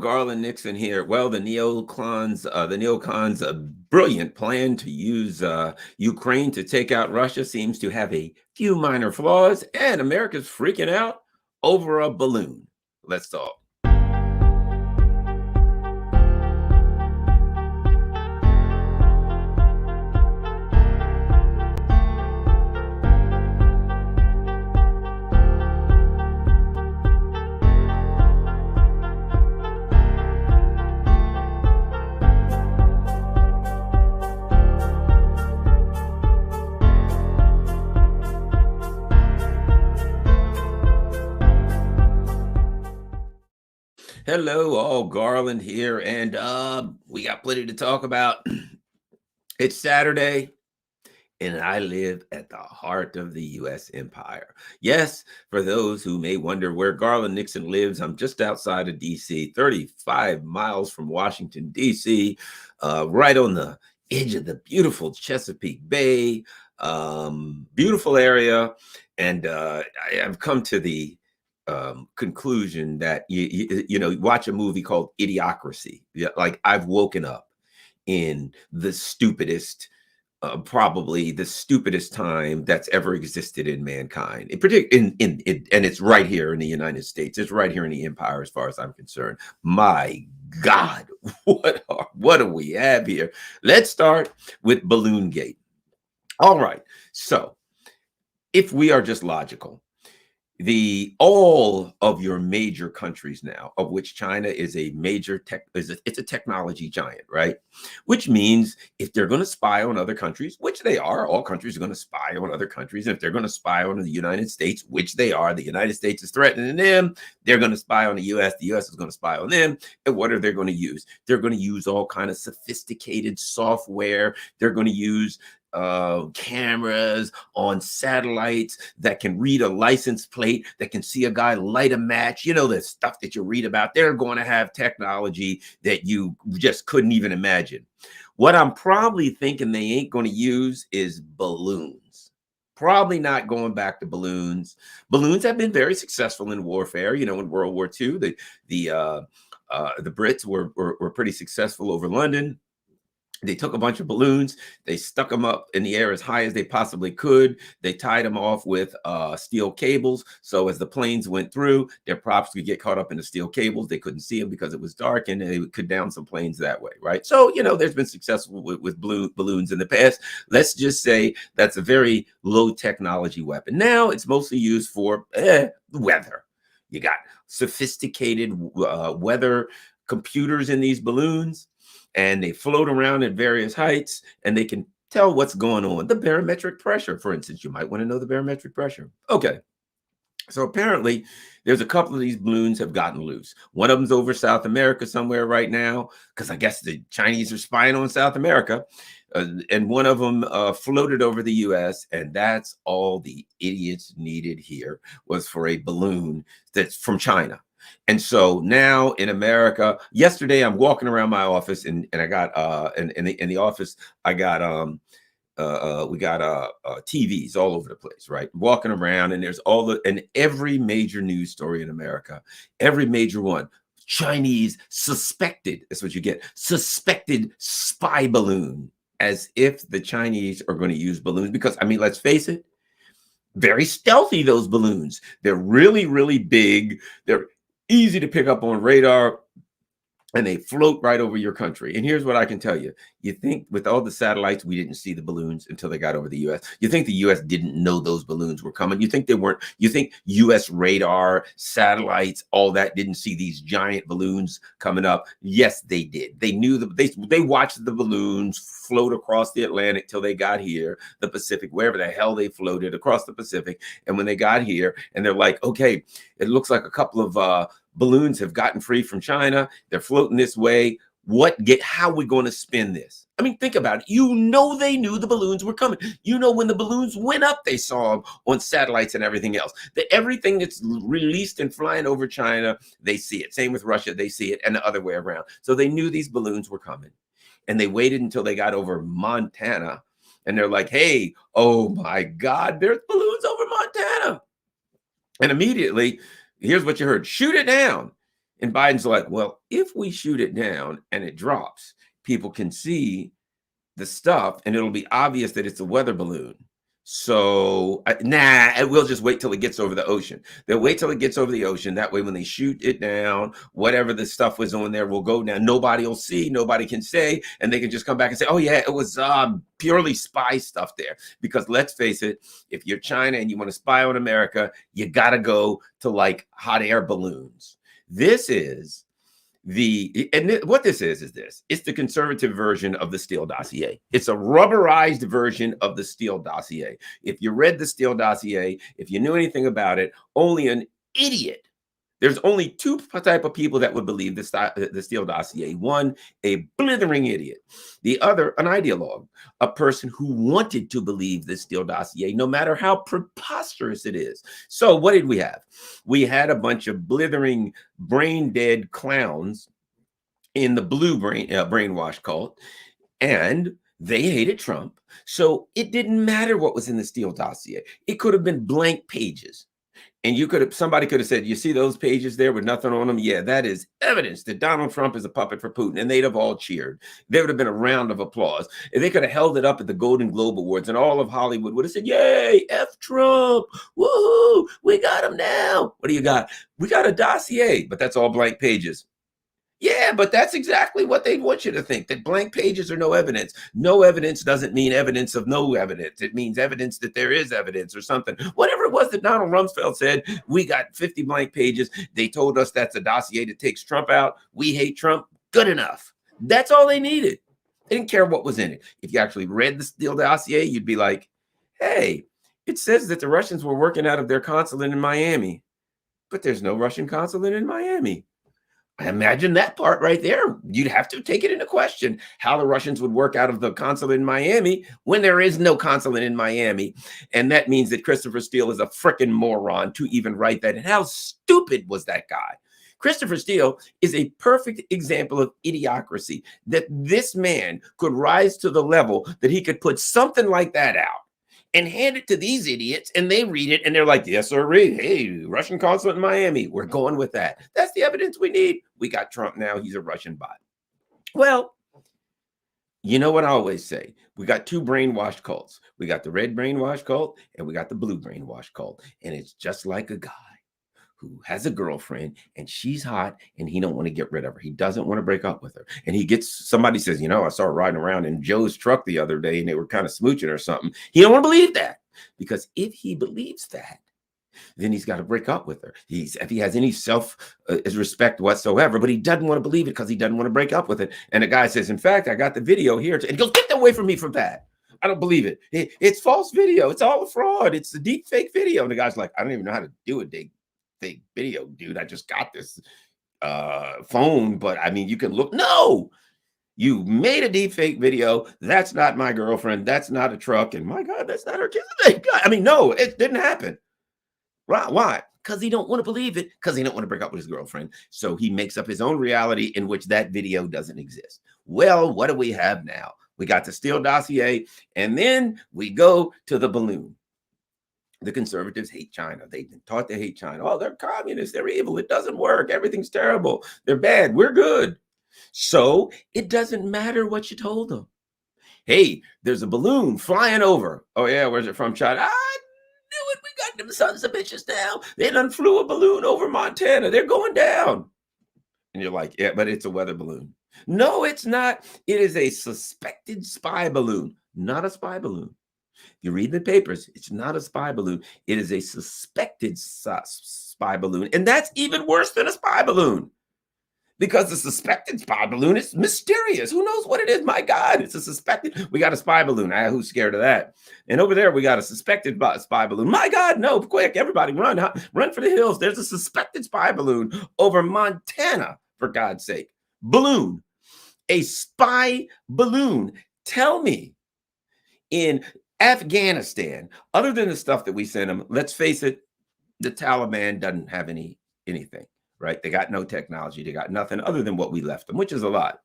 Garland Nixon here. Well, the neocons' brilliant plan to use Ukraine to take out Russia seems to have a few minor flaws, and America's freaking out over a balloon. Let's talk. Hello, all Garland here, and we got plenty to talk about. It's Saturday, and I live at the heart of the U.S. empire. Yes, for those who may wonder where Garland Nixon lives, I'm just outside of D.C., 35 miles from Washington, D.C., right on the edge of the beautiful Chesapeake Bay, beautiful area, and I've come to the conclusion that you know, watch a movie called Idiocracy. Yeah, like I've woken up in the stupidest, probably the stupidest time that's ever existed in mankind. In particular, and it's right here in the United States. It's right here in the empire, as far as I'm concerned. My God, what do we have here? Let's start with Balloon Gate. All right, so if we are just logical, all of your major countries now, of which China is a major it's a technology giant, right? Which means if they're going to spy on other countries, which they are, all countries are going to spy on other countries. And if they're going to spy on the United States, which they are, the United States is threatening them, they're going to spy on the US is going to spy on them. And what are they going to use? They're going to use all kind of sophisticated software. They're going to use cameras on satellites that can read a license plate, that can see a guy light a match. You know, the stuff that you read about. They're going to have technology that you just couldn't even imagine. What I'm probably thinking they ain't going to use is balloons. Probably not going back to balloons. Balloons have been very successful in warfare. You know, in World War II, the Brits were pretty successful over London. They took a bunch of balloons, they stuck them up in the air as high as they possibly could. They tied them off with steel cables. So as the planes went through, their props could get caught up in the steel cables. They couldn't see them because it was dark, and they could down some planes that way, right? So, you know, there's been successful with balloons in the past. Let's just say that's a very low technology weapon. Now it's mostly used for weather. You got sophisticated weather computers in these balloons, and they float around at various heights, and they can tell what's going on. The barometric pressure, for instance, you might want to know the barometric pressure. Okay. So apparently there's a couple of these balloons have gotten loose. One of them's over South America somewhere right now, because I guess the Chinese are spying on South America. And one of them floated over the US, and that's all the idiots needed here, was for a balloon that's from China. And so now in America, yesterday I'm walking around my office, and I got in the office I got we got TVs all over the place, right? Walking around, and there's every major news story in America, every major one. Chinese suspected, that's what you get, suspected spy balloon, as if the Chinese are going to use balloons, because I mean, let's face it, very stealthy, those balloons. They're really, really big. They're easy to pick up on radar, and they float right over your country. And here's what I can tell you. You think with all the satellites, we didn't see the balloons until they got over the US. You think the US didn't know those balloons were coming. You think they weren't. You think US radar, satellites, all that didn't see these giant balloons coming up. Yes, they did. They knew they watched the balloons float across the Atlantic till they got here, the Pacific, wherever the hell they floated across the Pacific. And when they got here, and they're like, okay, it looks like a couple of balloons have gotten free from China. They're floating this way. How are we going to spin this? I mean, think about it. You know, they knew the balloons were coming. You know, when the balloons went up, they saw them on satellites and everything else. Everything that's released and flying over China, they see it. Same with Russia, they see it, and the other way around. So they knew these balloons were coming, and they waited until they got over Montana, and they're like, hey, oh my God, there's balloons over Montana. And immediately, here's what you heard: shoot it down. And Biden's like, well, if we shoot it down and it drops, people can see the stuff and it'll be obvious that it's a weather balloon. So we'll just wait till it gets over the ocean. They'll wait till it gets over the ocean. That way, when they shoot it down, whatever the stuff was on there will go down. Nobody will see, nobody can say, and they can just come back and say, oh yeah, it was purely spy stuff there. Because let's face it, if you're China and you want to spy on America, you got to go to like hot air balloons. This is what this is this. It's the conservative version of the Steele dossier. It's a rubberized version of the Steele dossier. If you read the Steele dossier, if you knew anything about it, only an idiot. There's only two type of people that would believe the Steele dossier. One, a blithering idiot. The other, an ideologue, a person who wanted to believe the Steele dossier, no matter how preposterous it is. So what did we have? We had a bunch of blithering, brain-dead clowns in the blue brainwash cult, and they hated Trump. So it didn't matter what was in the Steele dossier. It could have been blank pages. And somebody could have said, you see those pages there with nothing on them? Yeah, that is evidence that Donald Trump is a puppet for Putin. And they'd have all cheered. There would have been a round of applause. And they could have held it up at the Golden Globe Awards and all of Hollywood would have said, yay, F Trump. Woohoo, we got him now. What do you got? We got a dossier, but that's all blank pages. Yeah, but that's exactly what they want you to think, that blank pages are no evidence. No evidence doesn't mean evidence of no evidence. It means evidence that there is evidence or something. Whatever it was that Donald Rumsfeld said, we got 50 blank pages. They told us that's a dossier that takes Trump out. We hate Trump. Good enough. That's all they needed. They didn't care what was in it. If you actually read the Steele dossier, you'd be like, hey, it says that the Russians were working out of their consulate in Miami, but there's no Russian consulate in Miami. I imagine that part right there. You'd have to take it into question how the Russians would work out of the consulate in Miami when there is no consulate in Miami. And that means that Christopher Steele is a freaking moron to even write that. And how stupid was that guy? Christopher Steele is a perfect example of idiocracy, that this man could rise to the level that he could put something like that out and hand it to these idiots, and they read it, and they're like, yes, sir, hey, Russian consulate in Miami. We're going with that. That's the evidence we need. We got Trump now. He's a Russian bot. Well, you know what I always say? We got two brainwashed cults. We got the red brainwash cult, and we got the blue brainwash cult. And it's just like a guy who has a girlfriend and she's hot and he don't want to get rid of her. He doesn't want to break up with her. And somebody says, I saw her riding around in Joe's truck the other day and they were kind of smooching or something. He don't want to believe that, because if he believes that, then he's got to break up with her. If he has any self-respect whatsoever, but he doesn't want to believe it because he doesn't want to break up with it. And the guy says, in fact, I got the video here. And he goes, get away from me from that. I don't believe it. It's false video. It's all a fraud. It's a deep fake video. And the guy's like, I don't even know how to do a fake video, dude. I just got this phone, but I mean, you can look. No, you made a deep fake video. That's not my girlfriend. That's not a truck. And my God, that's not her kid. I mean, no, it didn't happen. Right? Why? Because he don't want to believe it, because he don't want to break up with his girlfriend. So he makes up his own reality in which that video doesn't exist. Well, what do we have now? We got the Steele dossier, and then we go to the balloon. The conservatives hate China. They've been taught to hate China. Oh, they're communists. They're evil. It doesn't work. Everything's terrible. They're bad. We're good. So it doesn't matter what you told them. Hey, there's a balloon flying over. Oh, yeah. Where's it from, China? I knew it. We got them sons of bitches now. They done flew a balloon over Montana. They're going down. And you're like, yeah, but it's a weather balloon. No, it's not. It is a suspected spy balloon, not a spy balloon. You read the papers, it's not a spy balloon. It is a suspected spy balloon. And that's even worse than a spy balloon, because the suspected spy balloon is mysterious. Who knows what it is? My God, it's a suspected. We got a spy balloon. Who's scared of that? And over there, we got a suspected spy balloon. My God, no, quick, everybody run. Run for the hills. There's a suspected spy balloon over Montana, for God's sake. Balloon, a spy balloon. Tell me, in Afghanistan, other than the stuff that we send them, let's face it, the Taliban doesn't have anything, right? They got no technology. They got nothing other than what we left them, which is a lot.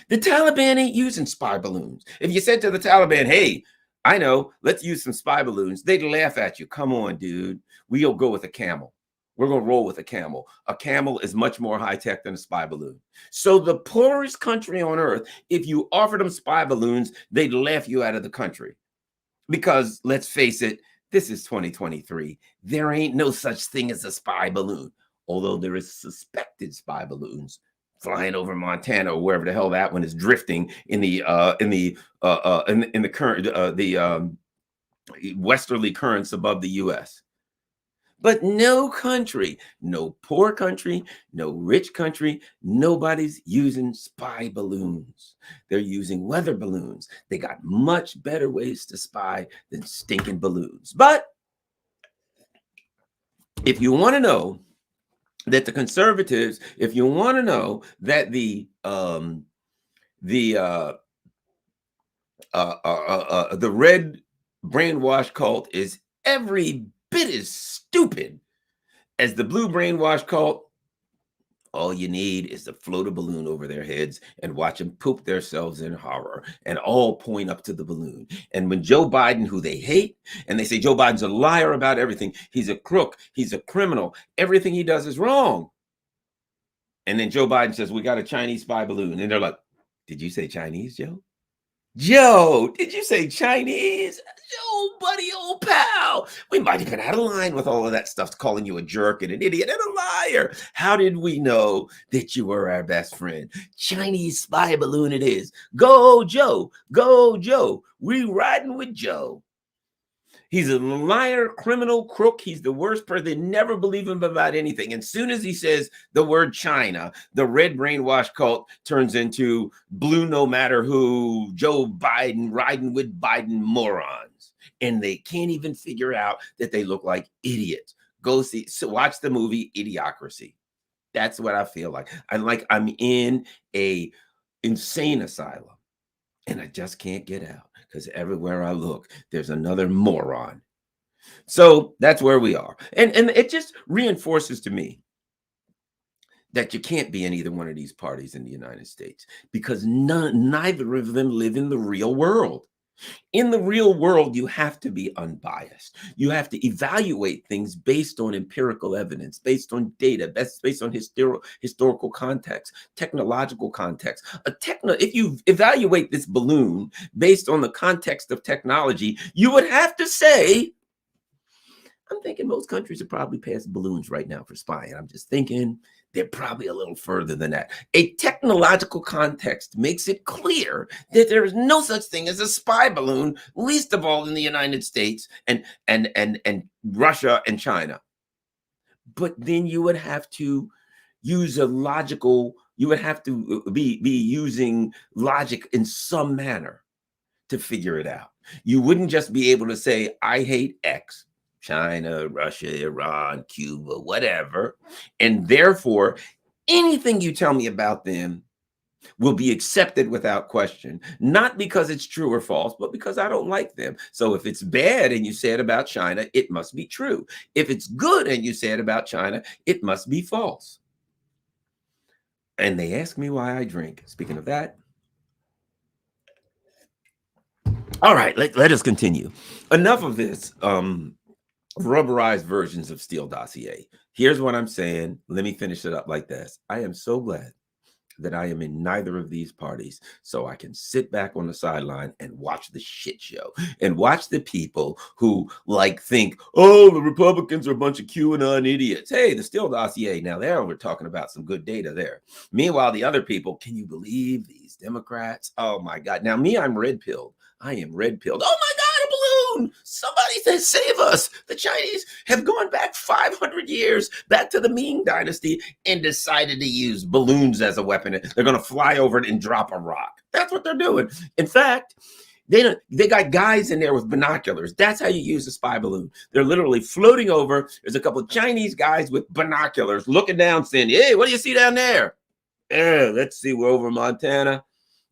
The Taliban ain't using spy balloons. If you said to the Taliban, hey, I know, let's use some spy balloons, they'd laugh at you. Come on, dude. We'll go with a camel. we're going to roll with a camel. A camel is much more high tech than a spy balloon. So the poorest country on earth, if you offered them spy balloons, they'd laugh you out of the country. Because let's face it, this is 2023. There ain't no such thing as a spy balloon, although there is suspected spy balloons flying over Montana or wherever the hell that one is drifting in the current westerly currents above the U.S. But no country, no poor country, no rich country, nobody's using spy balloons. They're using weather balloons. They got much better ways to spy than stinking balloons. But if you want to know that the conservatives, if you want to know that the red brainwash cult is every bit as stupid as the blue brainwash cult, all you need is to float a balloon over their heads and watch them poop themselves in horror and all point up to the balloon. And when Joe Biden, who they hate, and they say Joe Biden's a liar about everything, he's a crook, he's a criminal, everything he does is wrong. And then Joe Biden says, we got a Chinese spy balloon. And they're like, did you say Chinese, Joe? Joe, did you say Chinese? Joe, buddy, old pal. We might have been out of line with all of that stuff, calling you a jerk and an idiot and a liar. How did we know that you were our best friend? Chinese spy balloon it is. Go, Joe. Go, Joe. We riding with Joe. He's a liar, criminal, crook. He's the worst person. They never believe him about anything. And as soon as he says the word China, the red brainwash cult turns into blue no matter who, Joe Biden, riding with Biden morons. And they can't even figure out that they look like idiots. Go see, so watch the movie Idiocracy. That's what I feel like. I'm in a insane asylum. And I just can't get out because everywhere I look, there's another moron. So that's where we are. And it just reinforces to me that you can't be in either one of these parties in the United States because neither of them live in the real world. In the real world, you have to be unbiased. You have to evaluate things based on empirical evidence, based on data, based on historical context, technological context. If you evaluate this balloon based on the context of technology, you would have to say, I'm thinking most countries are probably past balloons right now for spying. I'm just thinking they're probably a little further than that. A technological context makes it clear that there is no such thing as a spy balloon, least of all in the United States and Russia and China. But then you would have to use a logical, you would have to be using logic in some manner to figure it out. You wouldn't just be able to say, I hate X. China, Russia, Iran, Cuba, whatever. And therefore, anything you tell me about them will be accepted without question, not because it's true or false, but because I don't like them. So if it's bad and you say it about China, it must be true. If it's good and you say it about China, it must be false. And they ask me why I drink. Speaking of that, all right, let us continue. Enough of this. Rubberized versions of Steele dossier. Here's what I'm saying. Let me finish it up like this. I am so glad that I am in neither of these parties so I can sit back on the sideline and watch the shit show and watch the people who think, oh, the Republicans are a bunch of QAnon idiots. Hey, the Steele dossier. Now there we're talking about some good data there. Meanwhile, the other people, can you believe these Democrats? Oh my God. Now me, I'm red-pilled. I am red-pilled. Oh my God. Somebody says, save us. The Chinese have gone back 500 years, back to the Ming Dynasty, and decided to use balloons as a weapon. They're going to fly over it and drop a rock. That's what they're doing. In fact, they got guys in there with binoculars. That's how you use a spy balloon. They're literally floating over. There's a couple of Chinese guys with binoculars looking down saying, hey, what do you see down there? Let's see, we're over Montana.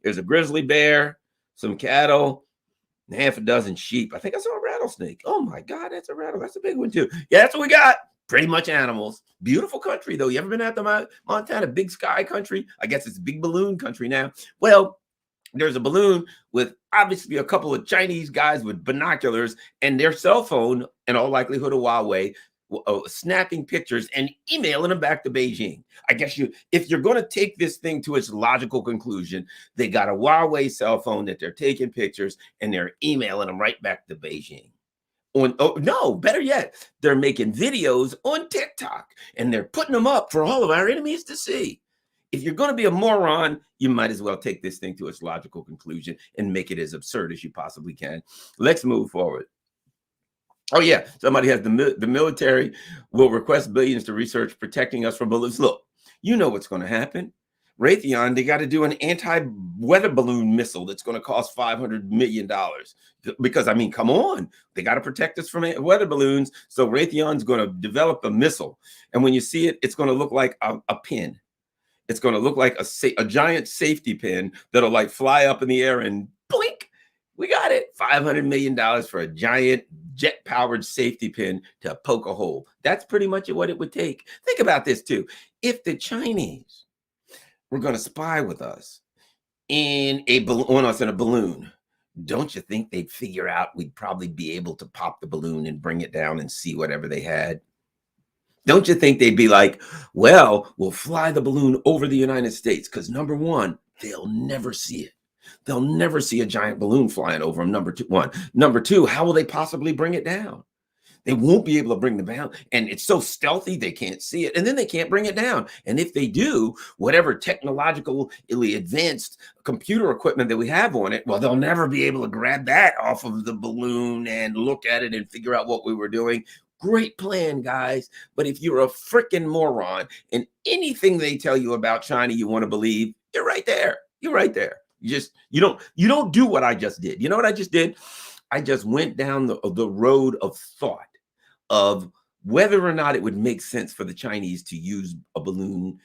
There's a grizzly bear, some cattle, half a dozen sheep. I think I saw a rattlesnake. Oh my God, that's a rattle. That's a big one too. Yeah, that's what we got. Pretty much animals. Beautiful country though. You ever been out to Montana? Big sky country. I guess it's big balloon country now. Well, there's a balloon with obviously a couple of Chinese guys with binoculars and their cell phone, in all likelihood a Huawei, snapping pictures and emailing them back to Beijing. I guess if you're going to take this thing to its logical conclusion, they got a Huawei cell phone that they're taking pictures and they're emailing them right back to Beijing. No, better yet, they're making videos on TikTok and they're putting them up for all of our enemies to see. If you're going to be a moron, you might as well take this thing to its logical conclusion and make it as absurd as you possibly can. Let's move forward. Oh yeah, somebody has the military will request billions to research protecting us from bullets. Look, you know what's going to happen. Raytheon, they got to do an anti-weather balloon missile that's going to cost $500 million. Because, I mean, come on. They got to protect us from weather balloons. So Raytheon's going to develop a missile. And when you see it, it's going to look like a pin. It's going to look like a giant safety pin that'll like fly up in the air and blink. We got it. $500 million for a giant jet-powered safety pin to poke a hole. That's pretty much what it would take. Think about this, too. If the Chinese were going to spy with us on us in a balloon, don't you think they'd figure out we'd probably be able to pop the balloon and bring it down and see whatever they had? Don't you think they'd be like, well, we'll fly the balloon over the United States because number one, they'll never see it. They'll never see a giant balloon flying over them, number one. Number two, how will they possibly bring it down? They won't be able to bring them down. And it's so stealthy, they can't see it. And then they can't bring it down. And if they do, whatever technologically advanced computer equipment that we have on it, well, they'll never be able to grab that off of the balloon and look at it and figure out what we were doing. Great plan, guys. But if you're a freaking moron and anything they tell you about China you want to believe, you're right there. You're right there. You don't do what I just did. You know what I just did? I just went down the road of thought of whether or not it would make sense for the Chinese to use a balloon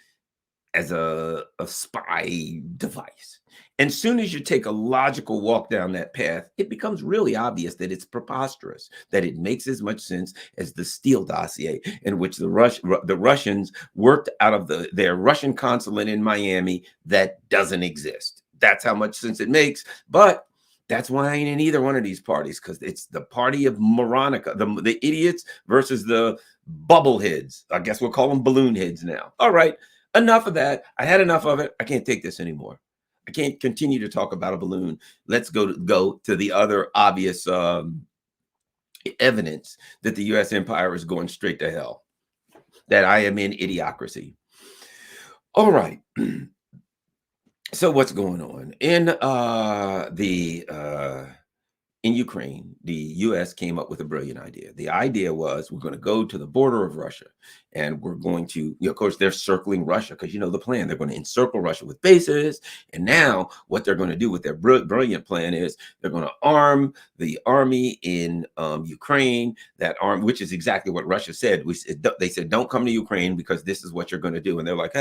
as a spy device. And soon as you take a logical walk down that path, it becomes really obvious that it's preposterous, that it makes as much sense as the Steele dossier, in which the Russians worked out of their Russian consulate in Miami that doesn't exist. That's how much sense it makes. But that's why I ain't in either one of these parties, because it's the party of Moronica, the idiots versus the bubbleheads. I guess we'll call them balloon heads now. All right, enough of that. I had enough of it. I can't take this anymore. I can't continue to talk about a balloon. Let's go to the other obvious evidence that the U.S. empire is going straight to hell, that I am in idiocracy. All right. So what's going on in Ukraine? The U.S. came up with a brilliant idea. The idea was we're going to go to the border of Russia, and we're going to, of course, they're circling Russia because you know the plan. They're going to encircle Russia with bases, and now what they're going to do with their brilliant plan is they're going to arm the army in Ukraine. Which is exactly what Russia said. They said, don't come to Ukraine because this is what you're going to do, and they're like,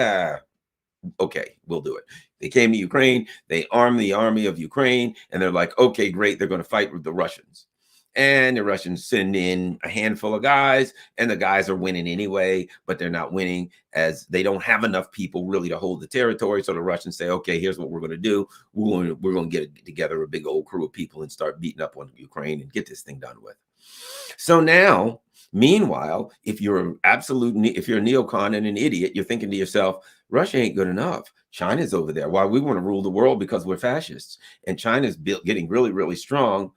okay, we'll do it. They came to Ukraine, they armed the army of Ukraine, and they're like, okay, great, they're going to fight with the Russians. And the Russians send in a handful of guys, and the guys are winning anyway, but they're not winning as they don't have enough people really to hold the territory. So the Russians say, okay, here's what we're going to do. We're going to get together a big old crew of people and start beating up on Ukraine and get this thing done with. So now, meanwhile, if you're a neocon and an idiot, you're thinking to yourself, Russia ain't good enough. China's over there. Why we want to rule the world because we're fascists. And China's getting really, really strong.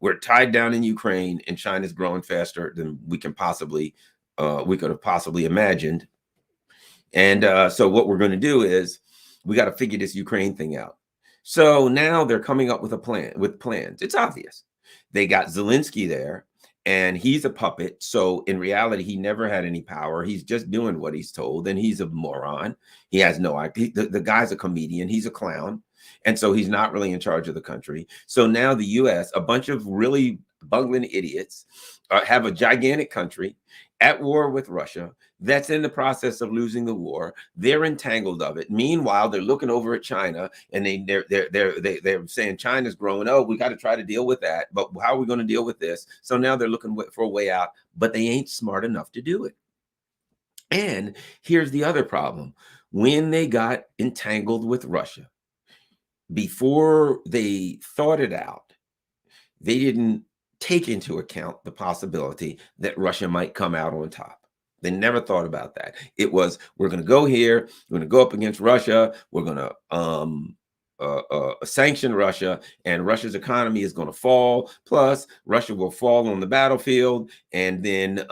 We're tied down in Ukraine, and China's growing faster than we could have possibly imagined. And so what we're going to do is we got to figure this Ukraine thing out. So now they're coming up with plans. It's obvious. They got Zelensky there, and he's a puppet. So in reality, he never had any power. He's just doing what he's told, and he's a moron. He has no IP. The guy's a comedian. He's a clown. And so he's not really in charge of the country. So now the U.S., a bunch of really bungling idiots, have a gigantic country at war with Russia that's in the process of losing the war. They're entangled of it. Meanwhile, they're looking over at China, and they're saying China's growing. Oh, we got to try to deal with that. But how are we going to deal with this? So now they're looking for a way out, but they ain't smart enough to do it. And here's the other problem. When they got entangled with Russia, before they thought it out, they didn't take into account the possibility that Russia might come out on top. They never thought about that. It was, we're going to go here, we're going to go up against Russia, we're going to sanction Russia, and Russia's economy is going to fall. Plus, Russia will fall on the battlefield, and then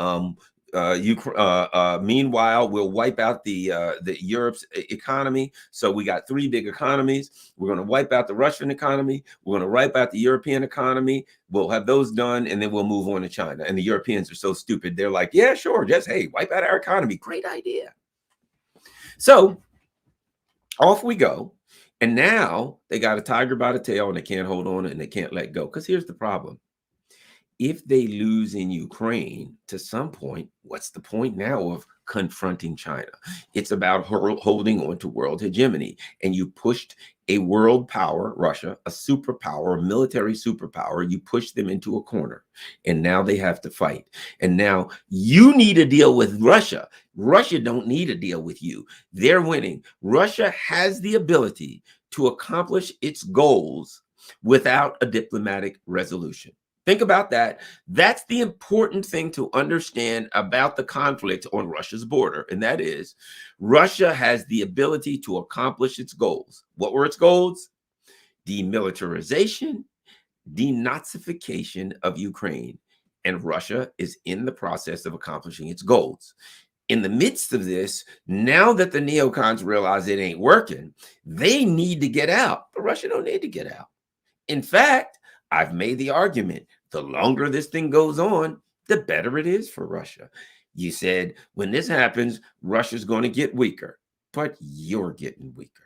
meanwhile, we'll wipe out the Europe's economy. So we got three big economies. We're going to wipe out the Russian economy. We're going to wipe out the European economy. We'll have those done, and then we'll move on to China. And the Europeans are so stupid. They're like, yeah, sure. Just, hey, wipe out our economy. Great idea. So off we go. And now they got a tiger by the tail, and they can't hold on, and they can't let go. Because here's the problem. If they lose in Ukraine to some point, what's the point now of confronting China? It's about holding on to world hegemony. And you pushed a world power, Russia, a superpower, a military superpower, you pushed them into a corner. And now they have to fight. And now you need to deal with Russia. Russia don't need to deal with you. They're winning. Russia has the ability to accomplish its goals without a diplomatic resolution. Think about that. That's the important thing to understand about the conflict on Russia's border. And that is, Russia has the ability to accomplish its goals. What were its goals? Demilitarization, denazification of Ukraine. And Russia is in the process of accomplishing its goals. In the midst of this, now that the neocons realize it ain't working, they need to get out. But Russia don't need to get out. In fact, I've made the argument, the longer this thing goes on, the better it is for Russia. You said, when this happens, Russia's going to get weaker, but you're getting weaker.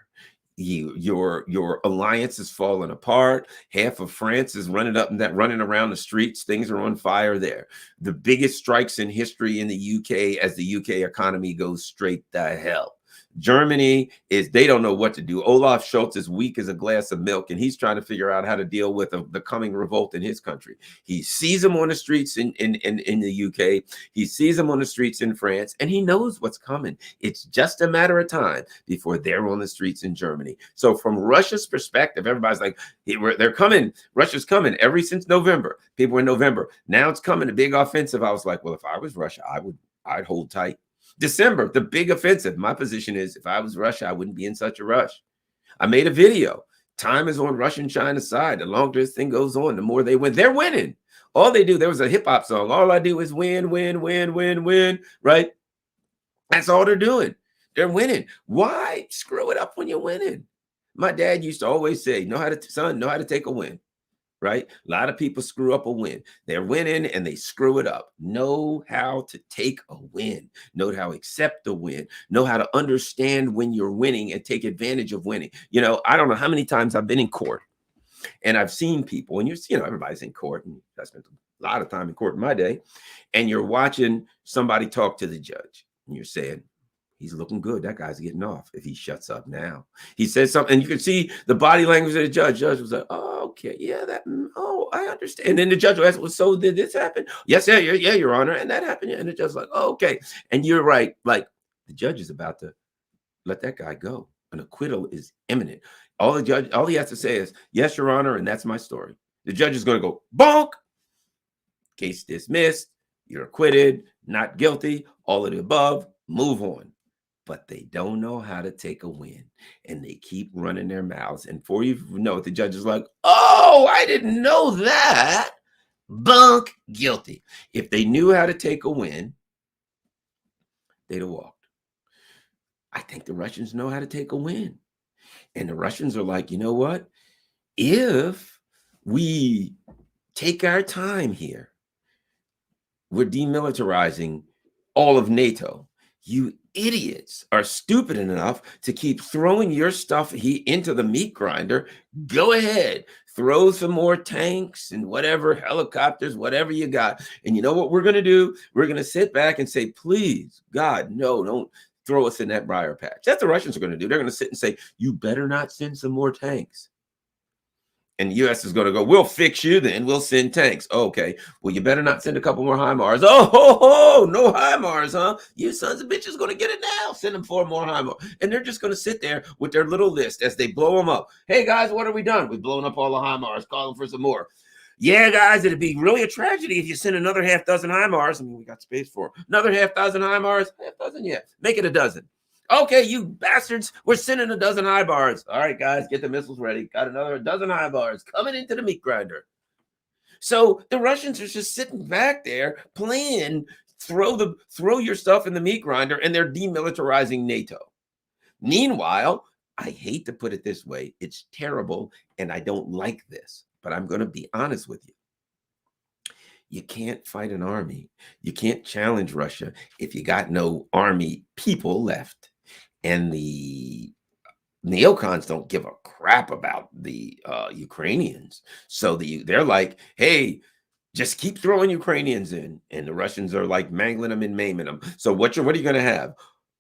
Your alliance is falling apart. Half of France is running around the streets. Things are on fire there. The biggest strikes in history in the UK as the UK economy goes straight to hell. Germany they don't know what to do. Olaf Scholz is weak as a glass of milk, and he's trying to figure out how to deal with the coming revolt in his country. He sees them on the streets in the UK. He sees them on the streets in France, and he knows what's coming. It's just a matter of time before they're on the streets in Germany. So from Russia's perspective, everybody's like, they're coming. Russia's coming ever since November. People in November. Now it's coming, a big offensive. I was like, well, if I was Russia, I'd hold tight. December, the big offensive. My position is, if I was Russia, I wouldn't be in such a rush. I made a video. Time is on Russia and China's side. The longer this thing goes on, the more they win. They're winning. All they do, there was a hip hop song. All I do is win, win, win, win, win, right? That's all they're doing. They're winning. Why screw it up when you're winning? My dad used to always say, know how to take a win. Right? A lot of people screw up a win. They're winning and they screw it up. Know how to take a win. Know how to accept the win. Know how to understand when you're winning and take advantage of winning. You know, I don't know how many times I've been in court and I've seen people, and everybody's in court, and I spent a lot of time in court in my day, and you're watching somebody talk to the judge and you're saying, he's looking good. That guy's getting off if he shuts up now. He says something, and you can see the body language of the judge. Judge was like, oh, okay, yeah, I understand. And then the judge will ask, well, so did this happen? Yes, yeah, Your Honor. And that happened. And the judge's like, oh, okay. And you're right. Like, the judge is about to let that guy go. An acquittal is imminent. All he has to say is, yes, Your Honor, and that's my story. The judge is going to go, bonk. Case dismissed. You're acquitted, not guilty, all of the above, move on. But they don't know how to take a win, and they keep running their mouths. And before you know it, the judge is like, oh, I didn't know that. Bunk, guilty. If they knew how to take a win, they'd have walked. I think the Russians know how to take a win. And the Russians are like, you know what? If we take our time here, we're demilitarizing all of NATO. You idiots are stupid enough to keep throwing your stuff into the meat grinder. Go ahead, throw some more tanks and whatever, helicopters, whatever you got. And you know what we're going to do? We're going to sit back and say, please, God, no, don't throw us in that briar patch. That's what the Russians are going to do. They're going to sit and say, you better not send some more tanks. And the U.S. is going to go, we'll fix you then. We'll send tanks. Okay. Well, you better not send a couple more HIMARS. Oh, no HIMARS, huh? You sons of bitches going to get it now. Send them 4 more HIMARS. And they're just going to sit there with their little list as they blow them up. Hey, guys, what have we done? We've blown up all the HIMARS. Call them for some more. Yeah, guys, it'd be really a tragedy if you send another half dozen HIMARS. I mean, we got space for another half dozen HIMARS. Half dozen, yeah. Make it a dozen. Okay, you bastards, we're sending a dozen HIMARS. All right, guys, get the missiles ready. Got another dozen HIMARS coming into the meat grinder. So the Russians are just sitting back there playing throw your stuff in the meat grinder, and they're demilitarizing NATO. Meanwhile, I hate to put it this way, it's terrible, and I don't like this, but I'm going to be honest with you. You can't fight an army. You can't challenge Russia if you got no army people left. And the neocons don't give a crap about the Ukrainians. So they're like, hey, just keep throwing Ukrainians in. And the Russians are like mangling them and maiming them. So what are you going to have?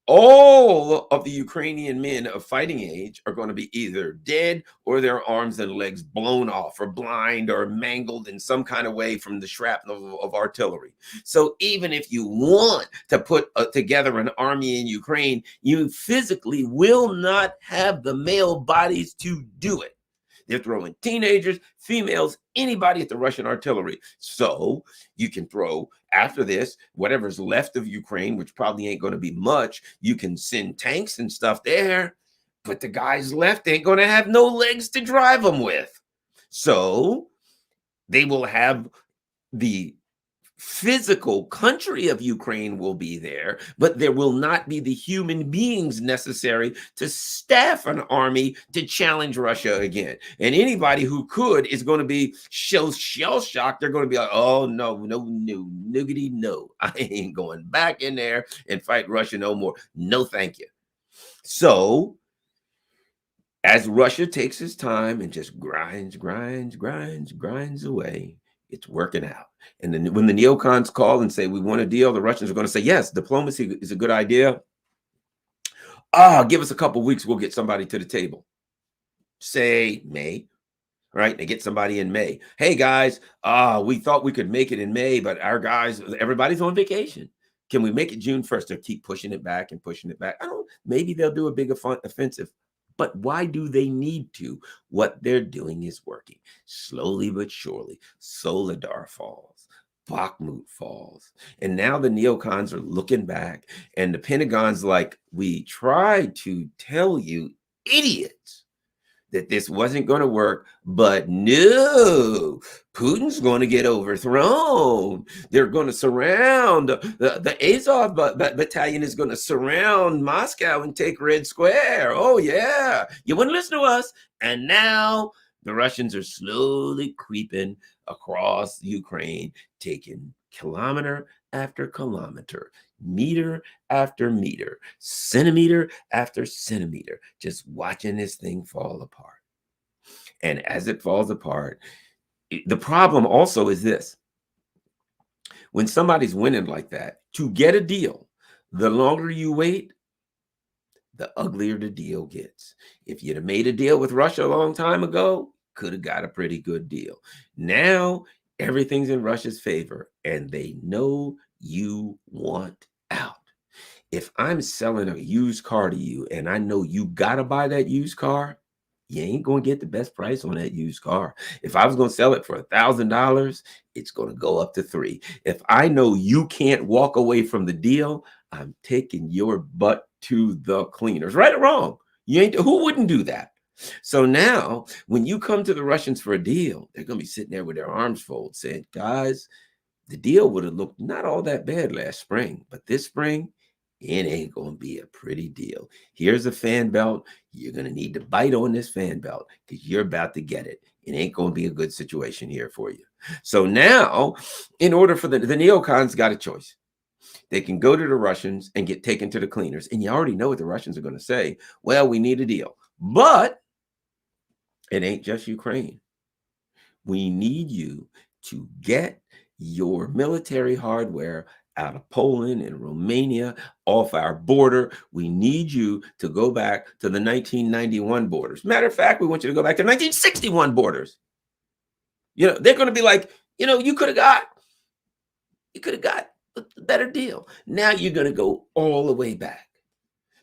All of the Ukrainian men of fighting age are going to be either dead or their arms and legs blown off or blind or mangled in some kind of way from the shrapnel of artillery. So even if you want to put together an army in Ukraine, you physically will not have the male bodies to do it. They're throwing teenagers, females, anybody at the Russian artillery. So you can throw, after this, whatever's left of Ukraine, which probably ain't going to be much, you can send tanks and stuff there, but the guys left ain't going to have no legs to drive them with. So they will have the physical country of Ukraine will be there, but there will not be the human beings necessary to staff an army to challenge Russia again. And anybody who could is going to be shell-shocked. They're going to be like, oh, no, niggity, no. I ain't going back in there and fight Russia no more. No, thank you. So as Russia takes its time and just grinds away, it's working out. And then when the neocons call and say, we want a deal, the Russians are going to say, yes, diplomacy is a good idea. Give us a couple of weeks, we'll get somebody to the table. Say May, right? They get somebody in May. Hey, guys, we thought we could make it in May, but our guys, everybody's on vacation. Can we make it June 1st? They'll keep pushing it back and pushing it back. Maybe they'll do a big offensive. But why do they need to? What they're doing is working. Slowly but surely, Soledar falls, Bakhmut falls. And now the neocons are looking back, and the Pentagon's like, we tried to tell you idiots that this wasn't going to work, but no, Putin's going to get overthrown. They're going to surround, the Azov battalion is going to surround Moscow and take Red Square. Oh, yeah, you wouldn't listen to us. And now the Russians are slowly creeping across Ukraine, taking kilometer after kilometer, meter after meter, centimeter after centimeter, just watching this thing fall apart. And as it falls apart, the problem also is this. When somebody's winning like that, to get a deal, the longer you wait, the uglier the deal gets. If you'd have made a deal with Russia a long time ago, could have got a pretty good deal. Now, everything's in Russia's favor, and they know you want out. If I'm selling a used car to you and I know you got to buy that used car, you ain't going to get the best price on that used car. If I was going to sell it for $1,000, it's going to go up to $3,000. If I know you can't walk away from the deal, I'm taking your butt to the cleaners. Right or wrong? Who wouldn't do that? So now when you come to the Russians for a deal, they're going to be sitting there with their arms folded saying, guys, the deal would have looked not all that bad last spring, but this spring, it ain't going to be a pretty deal. Here's a fan belt. You're going to need to bite on this fan belt because you're about to get it. It ain't going to be a good situation here for you. So now, in order for the neocons got a choice. They can go to the Russians and get taken to the cleaners. And you already know what the Russians are going to say. Well, we need a deal. But it ain't just Ukraine. We need you to get your military hardware out of Poland and Romania, off our border. We need you to go back to the 1991 borders. Matter of fact, we want you to go back to 1961 borders. They're going to be like, you could have got a better deal. Now you're going to go all the way back.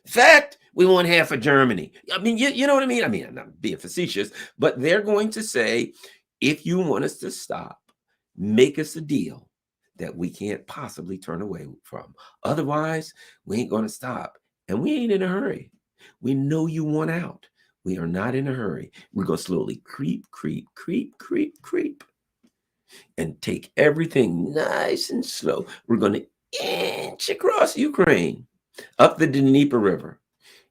In fact, we want half of Germany. I mean, you know what I mean? I mean, I'm not being facetious, but they're going to say, If you want us to stop, make us a deal that we can't possibly turn away from. Otherwise, we ain't going to stop. And we ain't in a hurry. We know you want out. We are not in a hurry. We're going to slowly creep, creep, creep, creep, creep, and take everything nice and slow. We're going to inch across Ukraine, up the Dnieper River.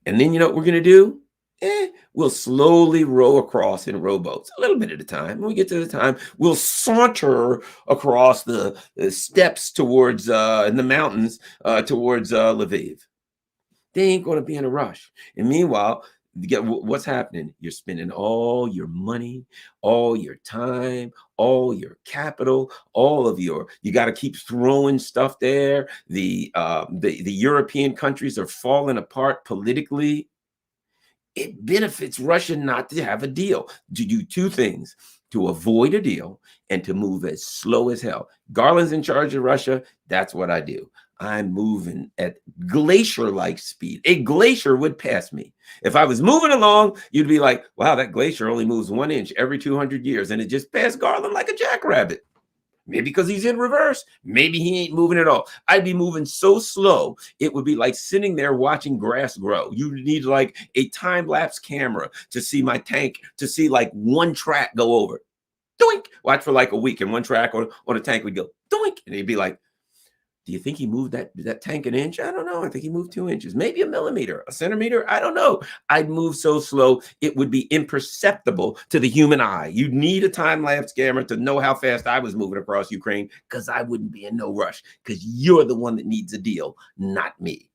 And then you know what we're going to do? We'll slowly row across in rowboats, a little bit at a time. When we get to the time, we'll saunter across the steppes towards in the mountains towards Lviv. They ain't going to be in a rush. And meanwhile, what's happening? You're spending all your money, all your time, all your capital, all of you got to keep throwing stuff there. The European countries are falling apart politically. It benefits Russia not to have a deal, to do two things: to avoid a deal and to move as slow as hell. Garland's in charge of Russia. That's what I do. I'm moving at glacier-like speed. A glacier would pass me. If I was moving along, you'd be like, wow, that glacier only moves 1 inch every 200 years. And it just passed Garland like a jackrabbit. Maybe because he's in reverse. Maybe he ain't moving at all. I'd be moving so slow, it would be like sitting there watching grass grow. You need like a time-lapse camera to see my tank, to see like one track go over. Doink! Watch for like a week, and one track on a tank would go doink. And he'd be like, do you think he moved that tank an inch? I don't know. I think he moved 2 inches, maybe a millimeter, a centimeter. I don't know. I'd move so slow, it would be imperceptible to the human eye. You'd need a time-lapse camera to know how fast I was moving across Ukraine, because I wouldn't be in no rush, because you're the one that needs a deal, not me.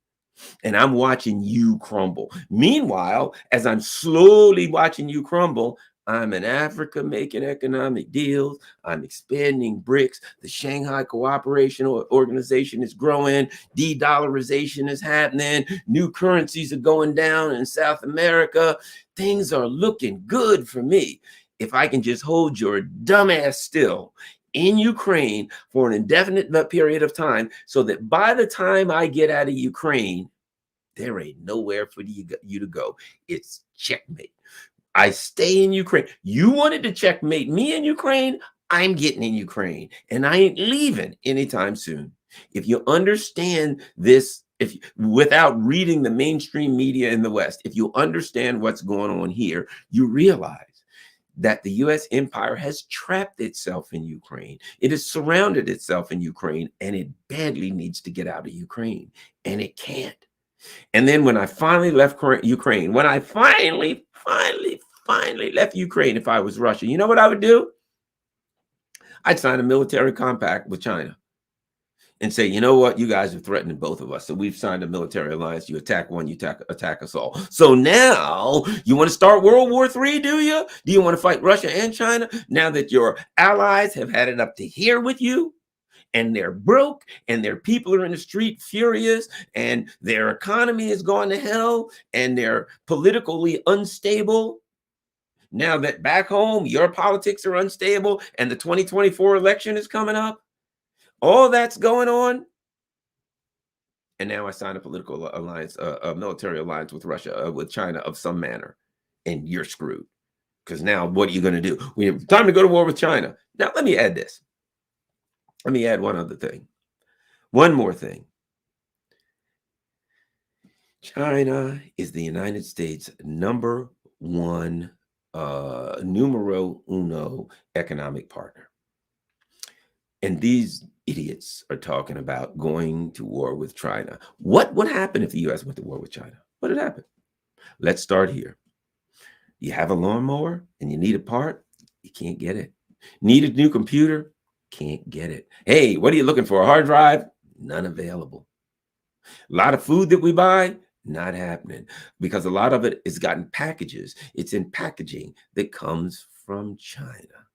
And I'm watching you crumble. Meanwhile, as I'm slowly watching you crumble, I'm in Africa making economic deals. I'm expanding BRICS. The Shanghai Cooperation Organization is growing. De-dollarization is happening. New currencies are going down in South America. Things are looking good for me. If I can just hold your dumbass still in Ukraine for an indefinite period of time, so that by the time I get out of Ukraine, there ain't nowhere for you to go. It's checkmate. I stay in Ukraine. You wanted to checkmate me in Ukraine. I'm getting in Ukraine, and I ain't leaving anytime soon. If you understand this, without reading the mainstream media in the West, if you understand what's going on here, you realize that the U.S. empire has trapped itself in Ukraine. It has surrounded itself in Ukraine, and it badly needs to get out of Ukraine, and it can't. And then when I finally left Ukraine, when I finally left Ukraine, if I was Russia, you know what I would do? I'd sign a military compact with China and say, you know what? You guys are threatening both of us. So we've signed a military alliance. You attack one, you attack us all. So now you want to start World War III, do you? Do you want to fight Russia and China now that your allies have had it up to here with you? And they're broke, and their people are in the street furious, and their economy is going to hell, and they're politically unstable. Now that back home, your politics are unstable, and the 2024 election is coming up, all that's going on. And now I sign a political alliance, a military alliance with Russia, with China of some manner, and you're screwed. Because now what are you going to do? We have time to go to war with China. Now, let me add this. Let me add one other thing. One more thing. China is the United States' number one, numero uno economic partner. And these idiots are talking about going to war with China. What would happen if the U.S. went to war with China? What would happen? Let's start here. You have a lawnmower and you need a part, you can't get it. Need a new computer? Can't get it. Hey, what are you looking for? A hard drive? None available. A lot of food that we buy? Not happening, because a lot of it is gotten packages. It's in packaging that comes from China.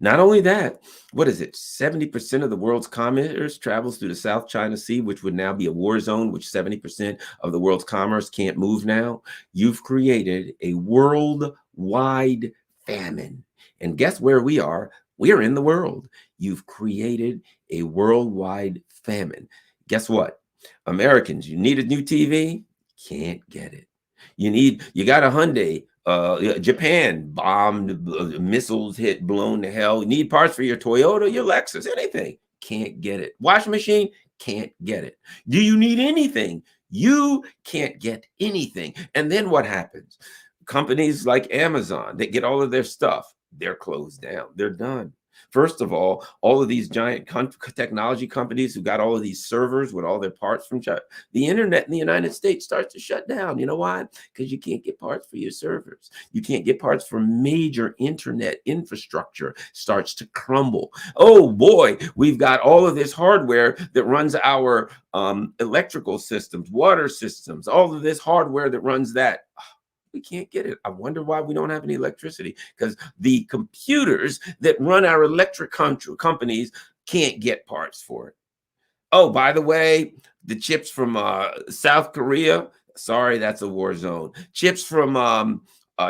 Not only that, what is it? 70% of the world's commerce travels through the South China Sea, which would now be a war zone, which 70% of the world's commerce can't move now. You've created a worldwide famine. And guess where we are? We're in the world. You've created a worldwide famine. Guess what? Americans, you need a new TV? Can't get it. You got a Hyundai Japan bombed, missiles hit, blown to hell. You need parts for your Toyota, your Lexus, anything. Can't get it. Washing machine, can't get it. Do you need anything? You can't get anything. And then what happens? Companies like Amazon that get all of their stuff, they're closed down. They're done. First of all of these giant technology companies who got all of these servers with all their parts from China, the internet in the United States starts to shut down. You know why? Because you can't get parts for your servers. You can't get parts for major internet infrastructure, starts to crumble. Oh boy, we've got all of this hardware that runs our electrical systems, water systems, all of this hardware that runs that. We can't get it. I wonder why we don't have any electricity, because the computers that run our electric companies can't get parts for it. Oh, by the way, the chips from South Korea, sorry, that's a war zone. Chips from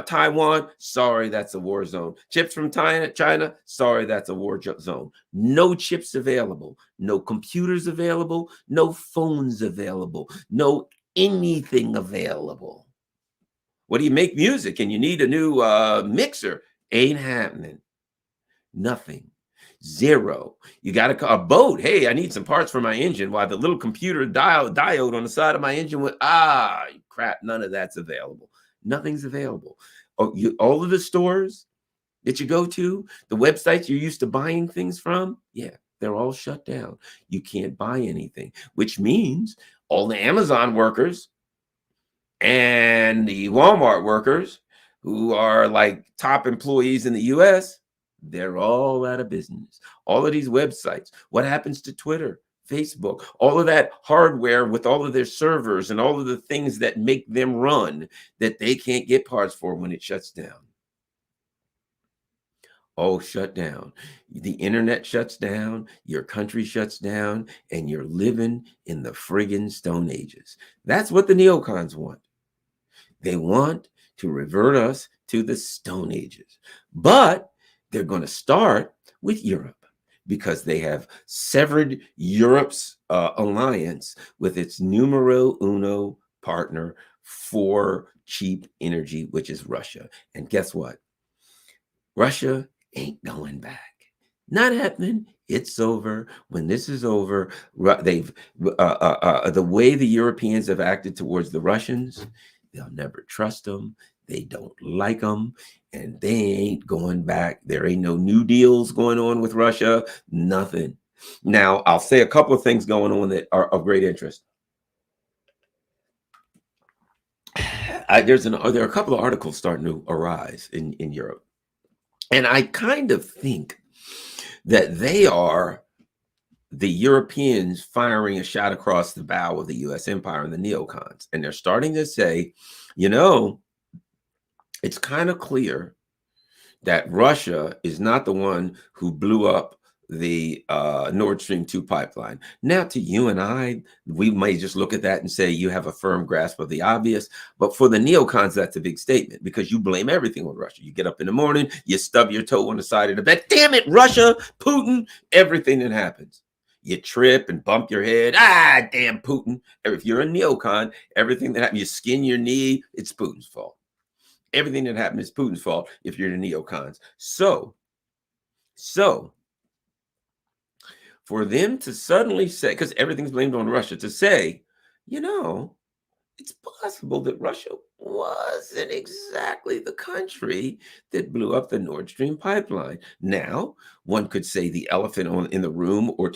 Taiwan, sorry, that's a war zone. Chips from China, sorry, that's a war zone. No chips available, no computers available, no phones available, no anything available. What do you make music and you need a new mixer? Ain't happening. Nothing. Zero. You got to call a boat. Hey, I need some parts for my engine. While the little computer diode on the side of my engine went, crap, none of that's available. Nothing's available. Oh, all of the stores that you go to, the websites you're used to buying things from, yeah, they're all shut down. You can't buy anything, which means all the Amazon workers and the Walmart workers, who are like top employees in the US, they're all out of business. All of these websites, what happens to Twitter, Facebook, all of that hardware with all of their servers and all of the things that make them run that they can't get parts for when it shuts down. All shut down. The internet shuts down, your country shuts down, and you're living in the friggin' Stone Ages. That's what the neocons want. They want to revert us to the Stone Ages, but they're going to start with Europe because they have severed Europe's alliance with its numero uno partner for cheap energy, which is Russia. And guess what? Russia ain't going back. Not happening. It's over. When this is over, they've the way the Europeans have acted towards the Russians, they'll never trust them. They don't like them, and they ain't going back. There ain't no new deals going on with Russia. Nothing. Now, I'll say a couple of things going on that are of great interest. There are a couple of articles starting to arise in Europe, and I kind of think that they are the Europeans firing a shot across the bow of the U.S. empire and the neocons. And they're starting to say, it's kind of clear that Russia is not the one who blew up the Nord Stream 2 pipeline. Now, to you and I, we may just look at that and say you have a firm grasp of the obvious. But for the neocons, that's a big statement because you blame everything on Russia. You get up in the morning, you stub your toe on the side of the bed. Damn it, Russia, Putin, everything that happens. You trip and bump your head. Damn Putin. If you're a neocon, everything that happens, you skin your knee, it's Putin's fault. Everything that happened is Putin's fault if you're the neocons. So for them to suddenly say, because everything's blamed on Russia, to say, it's possible that Russia wasn't exactly the country that blew up the Nord Stream pipeline. Now, one could say the elephant in the room, or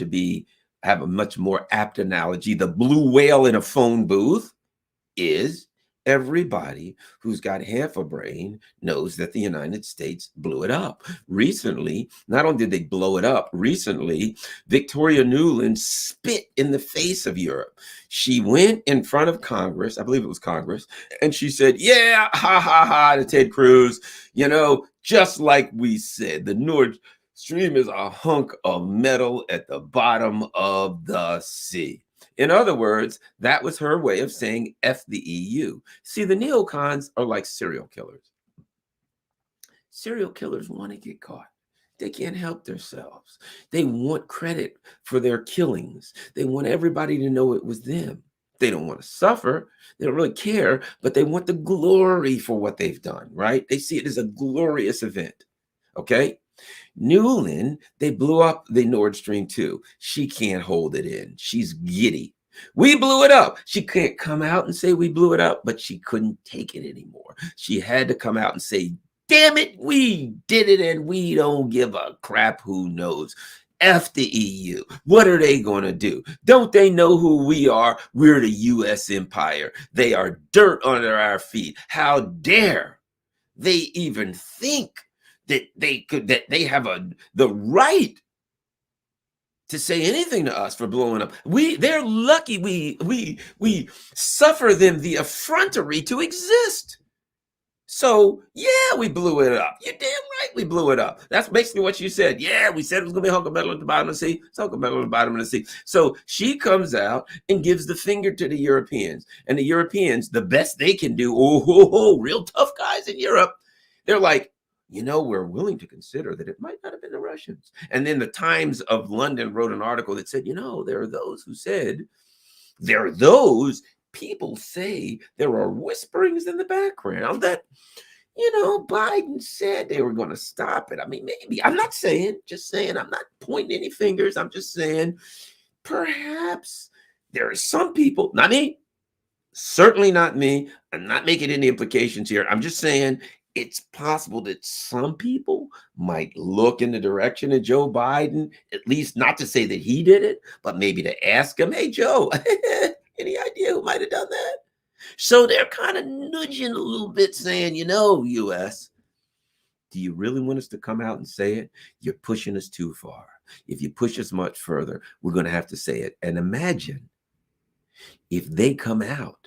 have a much more apt analogy, the blue whale in a phone booth is everybody who's got half a brain knows that the United States blew it up. Recently, not only did they blow it up, recently, Victoria Nuland spit in the face of Europe. She went in front of Congress, I believe it was Congress, and she said, yeah, ha, ha, ha, to Ted Cruz, just like we said, the Nord Stream is a hunk of metal at the bottom of the sea. In other words, that was her way of saying F the EU. See, the neocons are like serial killers. Serial killers want to get caught. They can't help themselves. They want credit for their killings. They want everybody to know it was them. They don't want to suffer. They don't really care, but they want the glory for what they've done, right? They see it as a glorious event. Okay. Newland, they blew up the Nord Stream 2. She can't hold it in. She's giddy. We blew it up. She can't come out and say we blew it up, but she couldn't take it anymore. She had to come out and say, damn it, we did it and we don't give a crap who knows. F the EU. What are they going to do? Don't they know who we are? We're the U.S. empire. They are dirt under our feet. How dare they even think that they have the right to say anything to us for blowing up. They're lucky we suffer them the effrontery to exist. So yeah, we blew it up. You're damn right we blew it up. That's basically what you said. Yeah, we said it was gonna be a hunk of metal at the bottom of the sea. It's a hunk of metal at the bottom of the sea. So she comes out and gives the finger to the Europeans. And the Europeans, the best they can do, real tough guys in Europe, they're like, we're willing to consider that it might not have been the Russians. And then the Times of London wrote an article that said, there are those who said, there are those people say there are whisperings in the background that, Biden said they were going to stop it. I mean, maybe. I'm not saying, just saying, I'm not pointing any fingers. I'm just saying, perhaps there are some people, not me, certainly not me. I'm not making any implications here. I'm just saying it's possible that some people might look in the direction of Joe Biden, at least not to say that he did it, but maybe to ask him, hey, Joe, any idea who might have done that? So they're kind of nudging a little bit saying, U.S., do you really want us to come out and say it? You're pushing us too far. If you push us much further, we're going to have to say it. And imagine if they come out.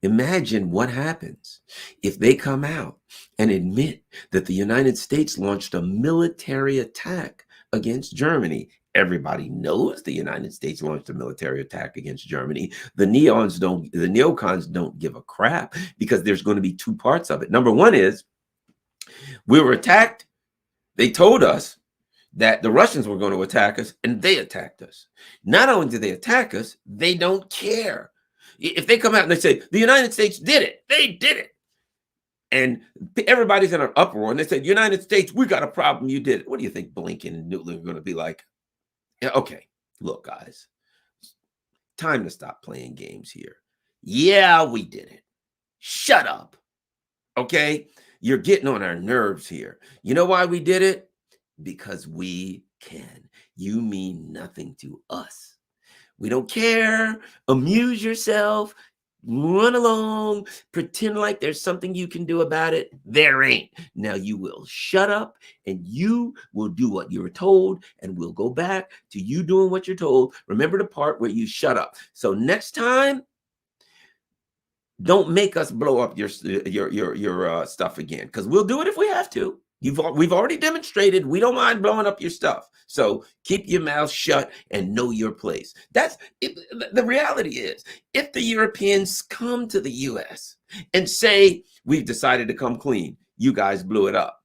Imagine what happens if they come out and admit that the United States launched a military attack against Germany. Everybody knows the United States launched a military attack against Germany. The neocons don't give a crap because there's going to be two parts of it. Number one is we were attacked. They told us that the Russians were going to attack us, and they attacked us. Not only did they attack us, they don't care. If they come out and they say, the United States did it, they did it. And everybody's in an uproar, and they said, United States, we got a problem, you did it. What do you think Blinken and Newland are going to be like? Yeah, okay, look, guys, time to stop playing games here. Yeah, we did it. Shut up. Okay? You're getting on our nerves here. You know why we did it? Because we can. You mean nothing to us. We don't care. Amuse yourself. Run along. Pretend like there's something you can do about it. There ain't. Now you will shut up and you will do what you were told, and we'll go back to you doing what you're told. Remember the part where you shut up. So next time, don't make us blow up your stuff again, because we'll do it if we have to. We've already demonstrated we don't mind blowing up your stuff. So keep your mouth shut and know your place. That's it. The reality is, if the Europeans come to the U.S. and say, we've decided to come clean, you guys blew it up,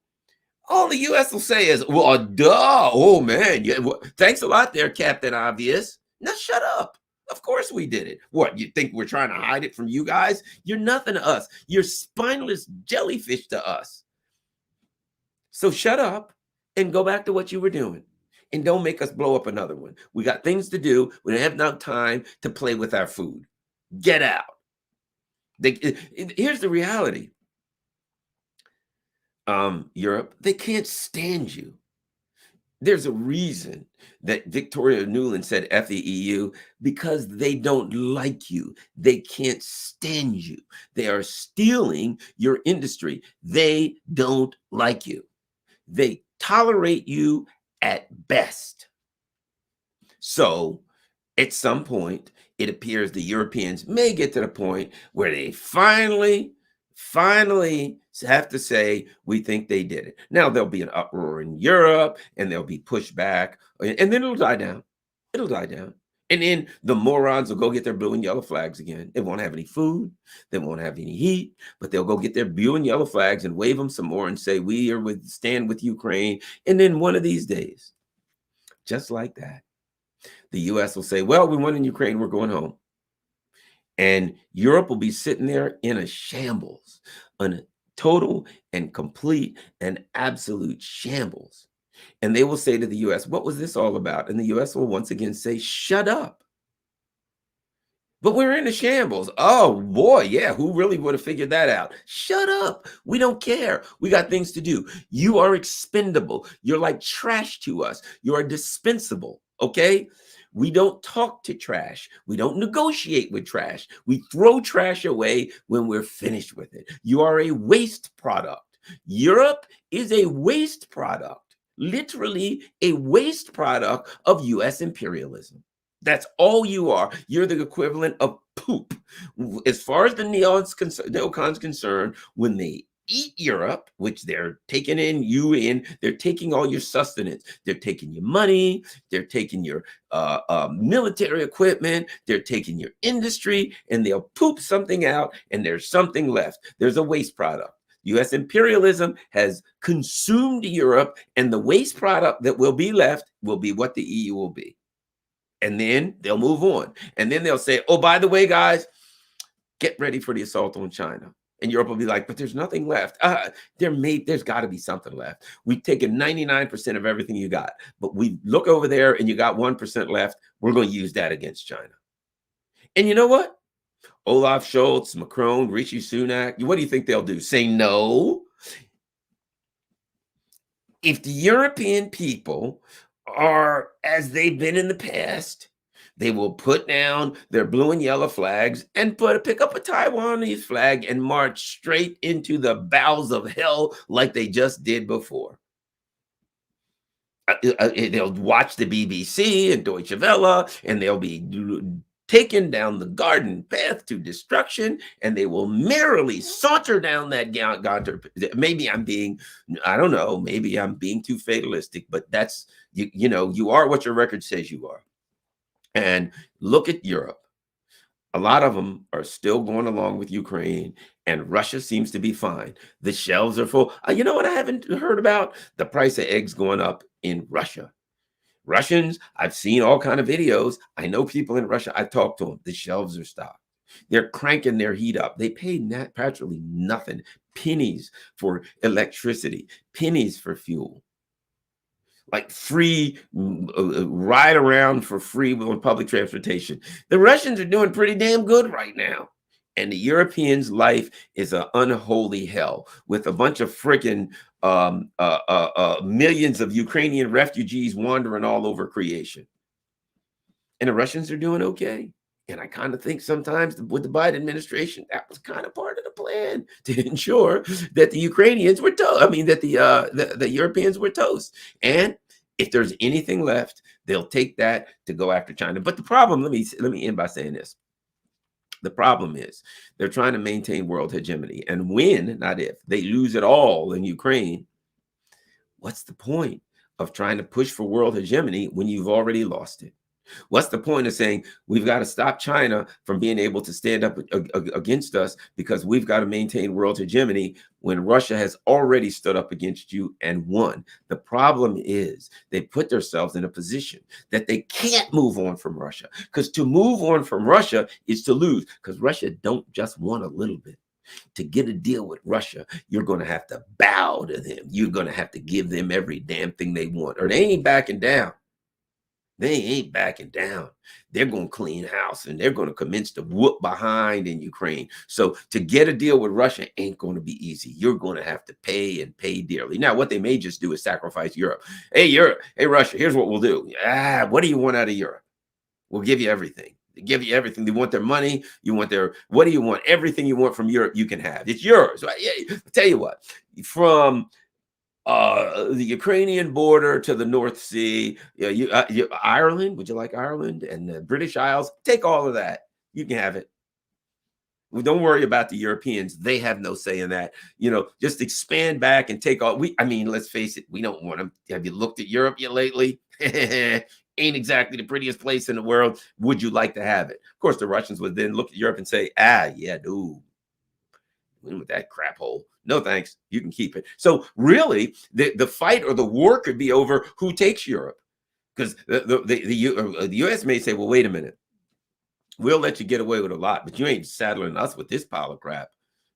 all the U.S. will say is, well, duh, oh man, yeah, well, thanks a lot there, Captain Obvious. Now shut up. Of course we did it. What, you think we're trying to hide it from you guys? You're nothing to us. You're spineless jellyfish to us. So shut up and go back to what you were doing. And don't make us blow up another one. We got things to do. We don't have enough time to play with our food. Get out. Here's the reality. Europe, they can't stand you. There's a reason that Victoria Nuland said F the EU, because they don't like you. They can't stand you. They are stealing your industry. They don't like you. They tolerate you at best. So at some point, it appears the Europeans may get to the point where they finally have to say, we think they did it. Now there'll be an uproar in Europe and there'll be pushback, and then it'll die down. It'll die down. And then the morons will go get their blue and yellow flags again. They won't have any food. They won't have any heat, but they'll go get their blue and yellow flags and wave them some more and say, we are stand with Ukraine. And then one of these days, just like that, the U.S. will say, well, we won in Ukraine. We're going home. And Europe will be sitting there in a shambles, in a total and complete and absolute shambles. And they will say to the US, what was this all about? And the US will once again say, shut up. But we're in a shambles. Oh boy, yeah, who really would have figured that out? Shut up. We don't care. We got things to do. You are expendable. You're like trash to us. You are dispensable. Okay? We don't talk to trash. We don't negotiate with trash. We throw trash away when we're finished with it. You are a waste product. Europe is a waste product, literally a waste product of US imperialism. That's all you are. You're the equivalent of poop. As far as the neocons concerned, when they eat Europe, which they're taking they're taking all your sustenance. They're taking your money. They're taking your military equipment. They're taking your industry, and they'll poop something out, and there's something left. There's a waste product. U.S. imperialism has consumed Europe, and the waste product that will be left will be what the EU will be. And then they'll move on. And then they'll say, oh, by the way, guys, get ready for the assault on China. And Europe will be like, but there's nothing left. There's got to be something left. We've taken 99% of everything you got. But we look over there and you got 1% left. We're going to use that against China. And you know what? Olaf Scholz, Macron, Rishi Sunak, what do you think they'll do? Say no? If the European people are as they've been in the past, they will put down their blue and yellow flags and pick up a Taiwanese flag and march straight into the bowels of hell like they just did before. They'll watch the BBC and Deutsche Welle, and they'll be taken down the garden path to destruction, and they will merrily saunter down that maybe I don't know, maybe I'm being too fatalistic, but that's, you are what your record says you are. And look at Europe. A lot of them are still going along with Ukraine, and Russia seems to be fine. The shelves are full. You know what I haven't heard about? The price of eggs going up in Russia. Russians, I've seen all kind of videos. I know people in Russia. I talked to them. The shelves are stocked. They're cranking their heat up. They pay practically nothing. Pennies for electricity, pennies for fuel. Like free ride around for free on public transportation. The Russians are doing pretty damn good right now. And the Europeans' life is an unholy hell with a bunch of freaking millions of Ukrainian refugees wandering all over creation. And the Russians are doing okay. And I kind of think sometimes with the Biden administration, that was kind of part of the plan to ensure that the Ukrainians were that the Europeans were toast. And if there's anything left, they'll take that to go after China. But the problem, let me end by saying this. The problem is they're trying to maintain world hegemony. And when, not if, they lose it all in Ukraine, what's the point of trying to push for world hegemony when you've already lost it? What's the point of saying we've got to stop China from being able to stand up against us because we've got to maintain world hegemony when Russia has already stood up against you and won? The problem is they put themselves in a position that they can't move on from Russia, because to move on from Russia is to lose, because Russia don't just want a little bit. To get a deal with Russia, you're going to have to bow to them. You're going to have to give them every damn thing they want, or they ain't backing down. They ain't backing down. They're going to clean house, and they're going to commence to whoop behind in Ukraine. So to get a deal with Russia ain't going to be easy. You're going to have to pay, and pay dearly. Now, what they may just do is sacrifice Europe. Hey, Europe. Hey, Russia, here's what we'll do. What do you want out of Europe? We'll give you everything. They give you everything. They want their money. You want what do you want? Everything you want from Europe, you can have. It's yours. Right? Yeah, I'll tell you what, from the Ukrainian border to the North Sea, Ireland, would you like Ireland? And the British Isles, take all of that. You can have it. Well, don't worry about the Europeans. They have no say in that. Just expand back and take all. Let's face it, we don't want them. Have you looked at Europe yet lately? Ain't exactly the prettiest place in the world. Would you like to have it? Of course, the Russians would then look at Europe and say, yeah, dude, with that crap hole. No, thanks. You can keep it. So really, the fight or the war could be over who takes Europe, because the U.S. may say, well, wait a minute. We'll let you get away with a lot, but you ain't saddling us with this pile of crap.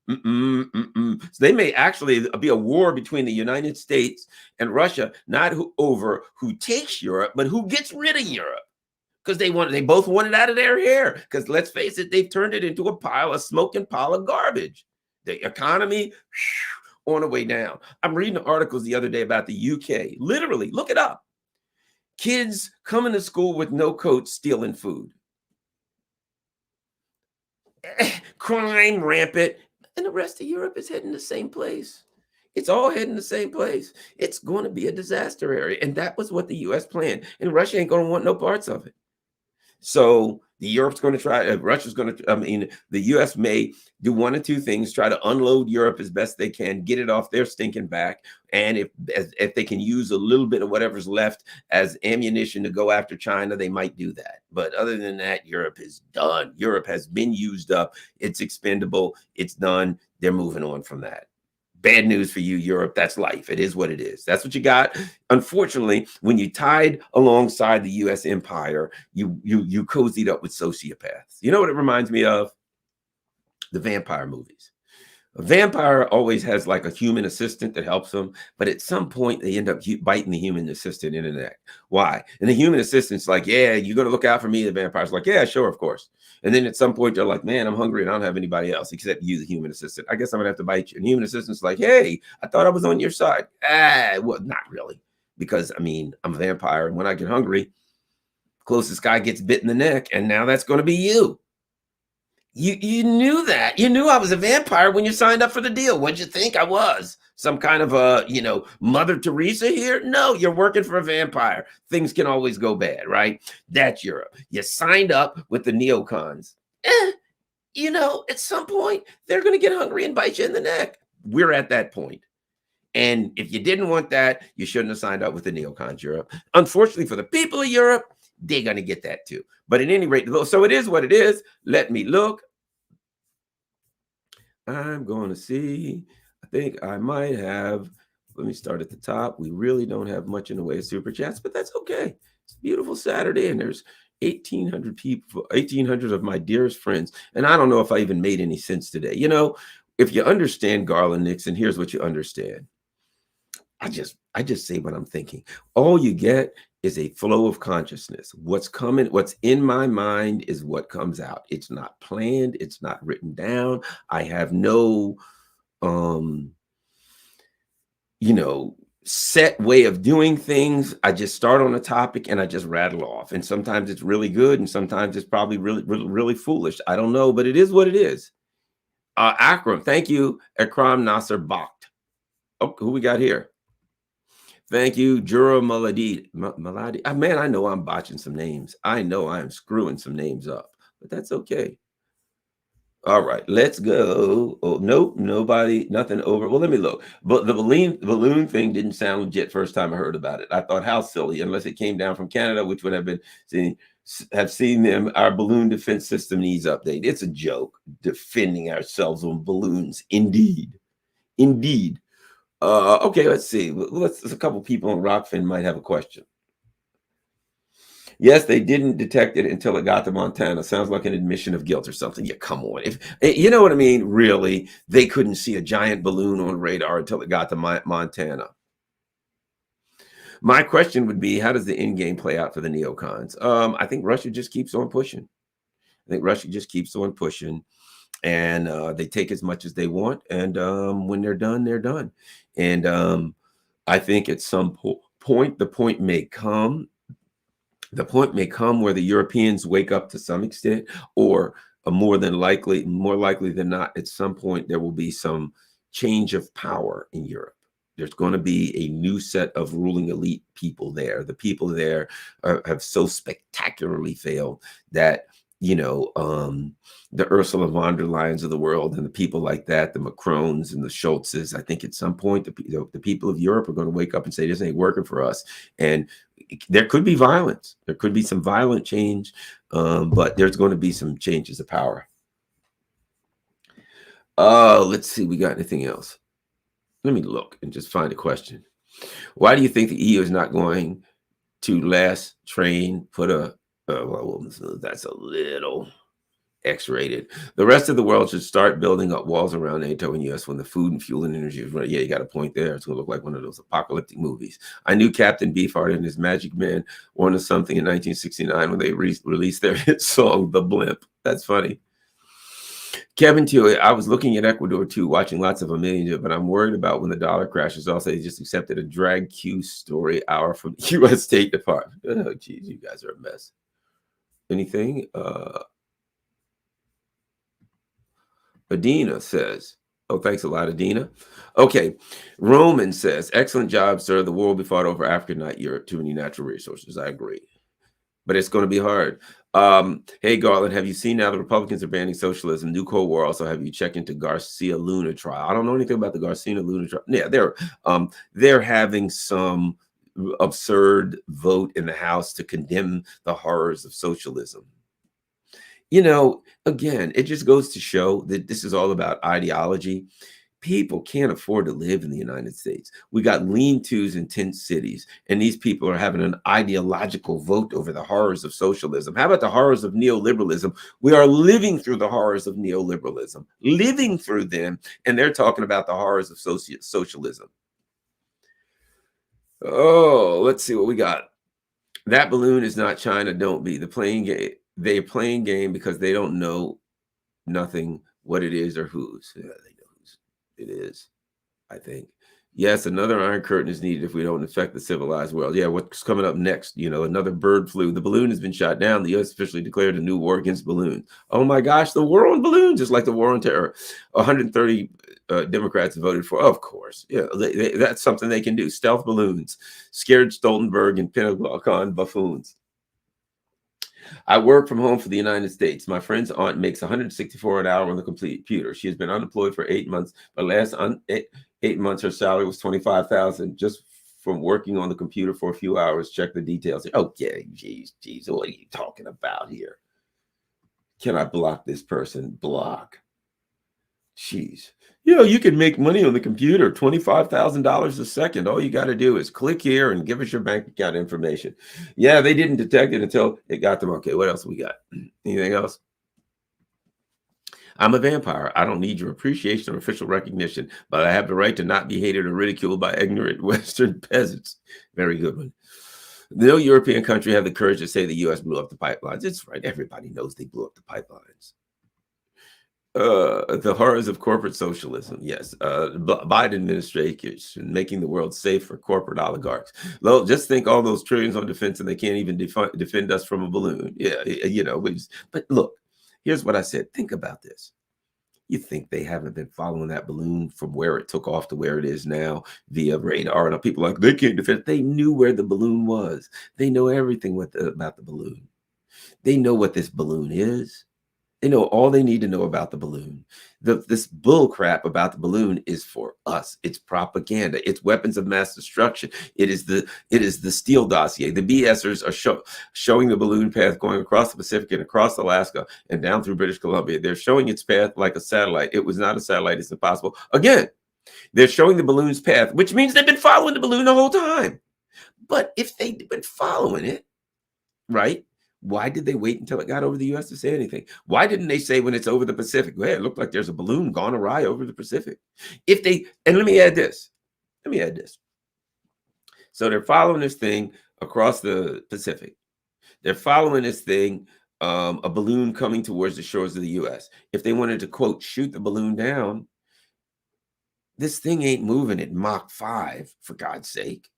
So they may actually be a war between the United States and Russia, not over who takes Europe, but who gets rid of Europe. Because they both want it out of their hair. Because let's face it, they've turned it into a smoking pile of garbage. The economy on the way down. I'm reading articles the other day about the UK. Literally, look it up. Kids coming to school with no coats, stealing food. Crime rampant, and the rest of Europe is heading the same place. It's all heading the same place. It's going to be a disaster area, and that was what the U.S. planned. And Russia ain't going to want no parts of it. So Europe's going to try. Russia's going to. I mean, the U.S. may do one or two things: try to unload Europe as best they can, get it off their stinking back, and if they can use a little bit of whatever's left as ammunition to go after China, they might do that. But other than that, Europe is done. Europe has been used up. It's expendable. It's done. They're moving on from that. Bad news for you, Europe. That's life. It is what it is. That's what you got. Unfortunately, when you tied alongside the U.S. empire, you cozied up with sociopaths. You know what it reminds me of? The vampire movies. A vampire always has like a human assistant that helps them, but at some point they end up biting the human assistant in the neck. Why? And the human assistant's like, yeah, you're going to look out for me. The vampire's like, yeah, sure, of course. And then at some point they're like, man, I'm hungry and I don't have anybody else except you, the human assistant. I guess I'm going to have to bite you. And the human assistant's like, hey, I thought I was on your side. Well, not really. Because, I mean, I'm a vampire. And when I get hungry, closest guy gets bit in the neck. And now that's going to be you. You knew that. You knew I was a vampire when you signed up for the deal. What'd you think I was? Some kind of a, Mother Teresa here? No, you're working for a vampire. Things can always go bad, right? That's Europe. You signed up with the neocons. At some point, they're going to get hungry and bite you in the neck. We're at that point. And if you didn't want that, you shouldn't have signed up with the neocons, Europe. Unfortunately for the people of Europe, they're going to get that too. But at any rate, so it is what it is. Let me look. I'm going to see. I think I might have. Let me start at the top. We really don't have much in the way of super chats, but that's okay. It's a beautiful Saturday, and there's 1,800 people, 1,800 of my dearest friends. And I don't know if I even made any sense today. If you understand Garland Nixon, here's what you understand. I just say what I'm thinking. All you get is a flow of consciousness. What's coming, what's in my mind is what comes out. It's not planned. It's not written down. I have no, set way of doing things. I just start on a topic and I just rattle off. And sometimes it's really good. And sometimes it's probably really, really, really foolish. I don't know, but it is what it is. Akram, thank you. Akram Nasser Bakht. Oh, who we got here? Thank you, Jura Maladi. Man, I know I'm botching some names. I know I'm screwing some names up, but that's okay. All right, let's go. Oh, nope, nobody, nothing over. Well, let me look. But the balloon thing didn't sound legit first time I heard about it. I thought, how silly, unless it came down from Canada, which would have seen them. Our balloon defense system needs update. It's a joke defending ourselves on balloons. Indeed. Okay, let's see. A couple people on Rockfin might have a question. Yes, they didn't detect it until it got to Montana. Sounds like an admission of guilt or something. Yeah, come on. If you know what I mean, really, they couldn't see a giant balloon on radar until it got to Montana. My question would be, how does the end game play out for the neocons? I think Russia just keeps on pushing. And they take as much as they want. And when they're done, they're done. And I think at some point, the point may come where the Europeans wake up to some extent, or more likely than not, at some point, there will be some change of power in Europe. There's going to be a new set of ruling elite people there. The people there have so spectacularly failed that, the Ursula von der Leyens of the world and the people like that, the Macrons and the Schultzes, I think at some point, the people of Europe are going to wake up and say, this ain't working for us. And there could be violence. There could be some violent change, but there's going to be some changes of power. Let's see. We got anything else? Let me look and just find a question. Why do you think the EU is not going to last train, put a, well, that's a little, X-rated. The rest of the world should start building up walls around NATO and US when the food and fuel and energy is right. Yeah, you got a point there. It's gonna look like one of those apocalyptic movies. I knew Captain Beefheart and his Magic Man wanted something in 1969 when they released their hit song, The Blimp. That's funny. Kevin too, I was looking at Ecuador too, watching lots of Amelia, but I'm worried about when the dollar crashes. Also, they just accepted a drag Q story hour from the U.S. State Department. Oh, geez, you guys are a mess. Anything? Adina says, oh, thanks a lot, Adina. Okay. Roman says, excellent job, sir. The war will be fought over Africa, not Europe. Too many natural resources. I agree. But it's going to be hard. Hey, Garland, have you seen now the Republicans are banning socialism? New Cold War. Also, have you checked into Garcia Luna trial? I don't know anything about the Garcia Luna trial. Yeah, they're having some absurd vote in the House to condemn the horrors of socialism. You know, again, it just goes to show that this is all about ideology. People can't afford to live in the United States. We got lean-tos in tent cities, and these people are having an ideological vote over the horrors of socialism. How about the horrors of neoliberalism? We are living through the horrors of neoliberalism, living through them, and they're talking about the horrors of socialism. Oh, let's see what we got. That balloon is not China. Don't be the playing game. They're playing game because they don't know nothing what it is or whose. Yeah, they know whose it is, I think. Yes, another Iron Curtain is needed if we don't affect the civilized world. Yeah, what's coming up next? You know, another bird flu. The balloon has been shot down. The U.S. officially declared a new war against balloons. Oh my gosh, the war on balloons is like the war on terror. 130 Democrats voted for. Of course, yeah, that's something they can do. Stealth balloons, scared Stoltenberg and Pentagon buffoons. I work from home for the United States. My friend's aunt makes 164 an hour on the computer. She has been unemployed for 8 months, but last 8 months her salary was 25,000 just from working on the computer for a few hours. Check the details. Okay, geez, what are you talking about here? Can I block this person? Block. Jeez. You know, you can make money on the computer, $25,000 a second. All you got to do is click here and give us your bank account information. Yeah, they didn't detect it until it got them. Okay, what else we got? Anything else? I'm a vampire. I don't need your appreciation or official recognition, but I have the right to not be hated or ridiculed by ignorant Western peasants. Very good one. No European country have the courage to say the U.S. blew up the pipelines. It's right. Everybody knows they blew up the pipelines. The horrors of corporate socialism. Yes. Biden administration making the world safe for corporate oligarchs. Well, just think all those trillions on defense and they can't even defend us from a balloon. Yeah. You know, but look, here's what I said. Think about this. You think they haven't been following that balloon from where it took off to where it is now via radar? And people are like, they can't defend. They knew where the balloon was. They know everything about the balloon. They know what this balloon is. They know all they need to know about the balloon. This bull crap about the balloon is for us. It's propaganda. It's weapons of mass destruction. It is the Steele dossier. The BSers are showing the balloon path going across the Pacific and across Alaska and down through British Columbia. They're showing its path like a satellite. It was not a satellite. It's impossible. Again, they're showing the balloon's path, which means they've been following the balloon the whole time. But if they'd been following it, right? Why did they wait until it got over the U.S. to say anything? Why didn't they say when it's over the Pacific, well, it looked like there's a balloon gone awry over the Pacific? And let me add this. So they're following this thing across the Pacific. They're following this thing, a balloon coming towards the shores of the U.S. If they wanted to, quote, shoot the balloon down, this thing ain't moving at Mach 5, for God's sake.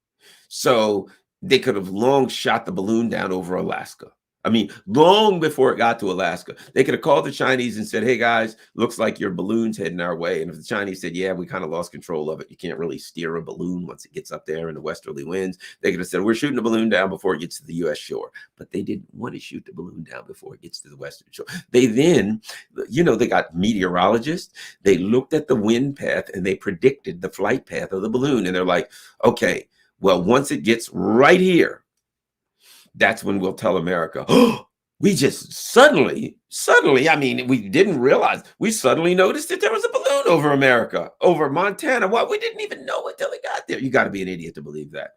So they could have long shot the balloon down over Alaska. I mean, long before it got to Alaska, they could have called the Chinese and said, hey, guys, looks like your balloon's heading our way. And if the Chinese said, yeah, we kind of lost control of it. You can't really steer a balloon once it gets up there in the westerly winds. They could have said, we're shooting the balloon down before it gets to the U.S. shore. But they didn't want to shoot the balloon down before it gets to the western shore. They then, they got meteorologists. They looked at the wind path and they predicted the flight path of the balloon. And they're like, okay, well, once it gets right here, that's when we'll tell America, oh, we just suddenly, I mean, we didn't realize, we suddenly noticed that there was a balloon over America, over Montana. Well, we didn't even know until it got there. You got to be an idiot to believe that.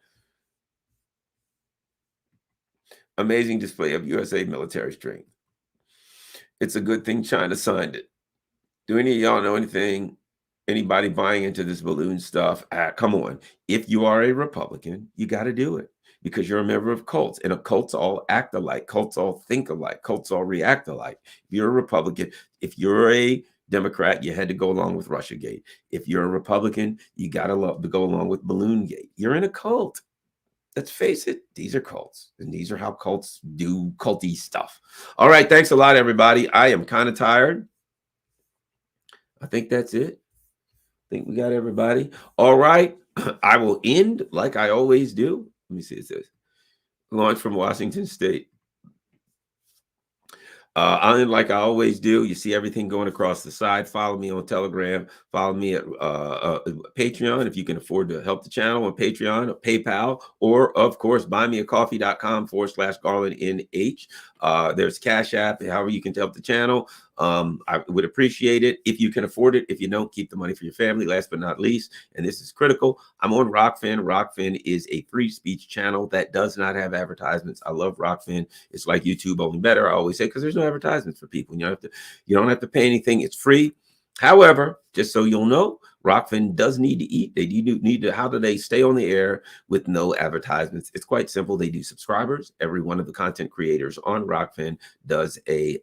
Amazing display of USA military strength. It's a good thing China signed it. Do any of y'all know anything? Anybody buying into this balloon stuff? Come on. If you are a Republican, you got to do it because you're a member of cults, and cults all act alike. Cults all think alike. Cults all react alike. If you're a Republican, if you're a Democrat, you had to go along with Russiagate. If you're a Republican, you got to go along with Balloongate. You're in a cult. Let's face it, these are cults, and these are how cults do culty stuff. All right, thanks a lot, everybody. I am kind of tired. I think that's it. I think we got everybody. All right. I will end like I always do. Let me see. It says launch from Washington State. I end like I always do. You see everything going across the side. Follow me on Telegram. Follow me at Patreon if you can afford to help the channel on Patreon or PayPal, or of course, buymeacoffee.com/GarlandNH. There's Cash App, however you can help the channel. I would appreciate it if you can afford it. If you don't, keep the money for your family. Last but not least, and this is critical, I'm on Rockfin. Rockfin is a free speech channel that does not have advertisements. I love Rockfin. It's like YouTube, only better. I always say, because there's no advertisements for people. You don't have to pay anything. It's free. However, just so you'll know, Rockfin does need to eat. They need to. How do they stay on the air with no advertisements? It's quite simple. They do subscribers. Every one of the content creators on Rockfin does a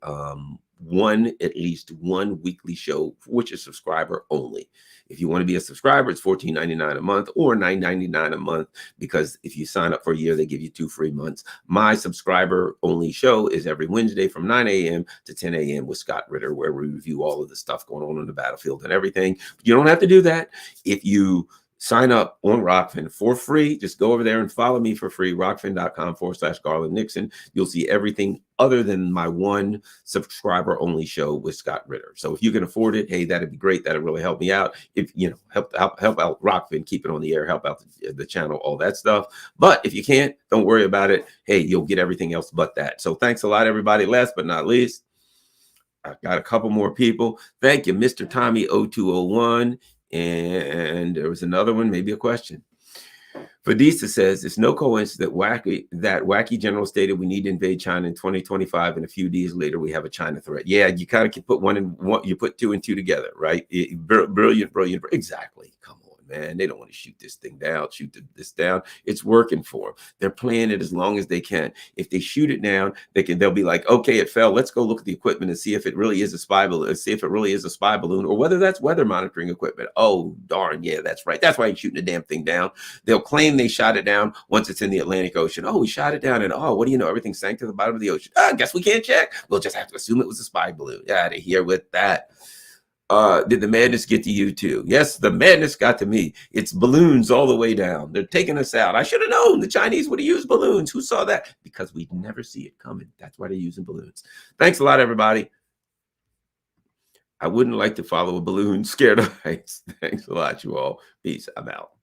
at least one weekly show, which is subscriber only. If you want to be a subscriber, it's $14.99 a month or $9.99 a month, because if you sign up for a year, they give you 2 free months. My subscriber only show is every Wednesday from 9 a.m. to 10 a.m. with Scott Ritter, where we review all of the stuff going on the battlefield and everything. But you don't have to do that. If you sign up on Rockfin for free, just go over there and follow me for free, rockfin.com/Garland Nixon. You'll see everything other than my one subscriber only show with Scott Ritter. So if you can afford it, hey, that'd be great. That'd really help me out. If you know, help out Rockfin, keep it on the air, help out the channel, all that stuff. But if you can't, don't worry about it. Hey, you'll get everything else but that. So thanks a lot, everybody. Last but not least, I got a couple more people. Thank you, Mr. Tommy 0201. And there was another one, maybe a question. Fadisa says, it's no coincidence that wacky general stated we need to invade China in 2025, and a few days later we have a China threat. Yeah, you kind of can put you put 2 and 2 together, right? Brilliant. Exactly. Come on, man. They don't want to shoot this thing down, this down. It's working for them. They're playing it as long as they can. If they shoot it down, they'll be like, okay, it fell. Let's go look at the equipment and see if it really is a spy balloon, or whether that's weather monitoring equipment. Oh, darn, yeah, that's right. That's why I'm shooting the damn thing down. They'll claim they shot it down once it's in the Atlantic Ocean. Oh, we shot it down, and oh, what do you know? Everything sank to the bottom of the ocean. I guess we can't check. We'll just have to assume it was a spy balloon. Out of here with that. Did the madness get to you too? Yes, the madness got to me. It's balloons all the way down. They're taking us out. I should have known the Chinese would have used balloons. Who saw that? Because we never see it coming. That's why they're using balloons. Thanks a lot, everybody. I wouldn't like to follow a balloon scared of heights. Thanks a lot, you all. Peace. I'm out.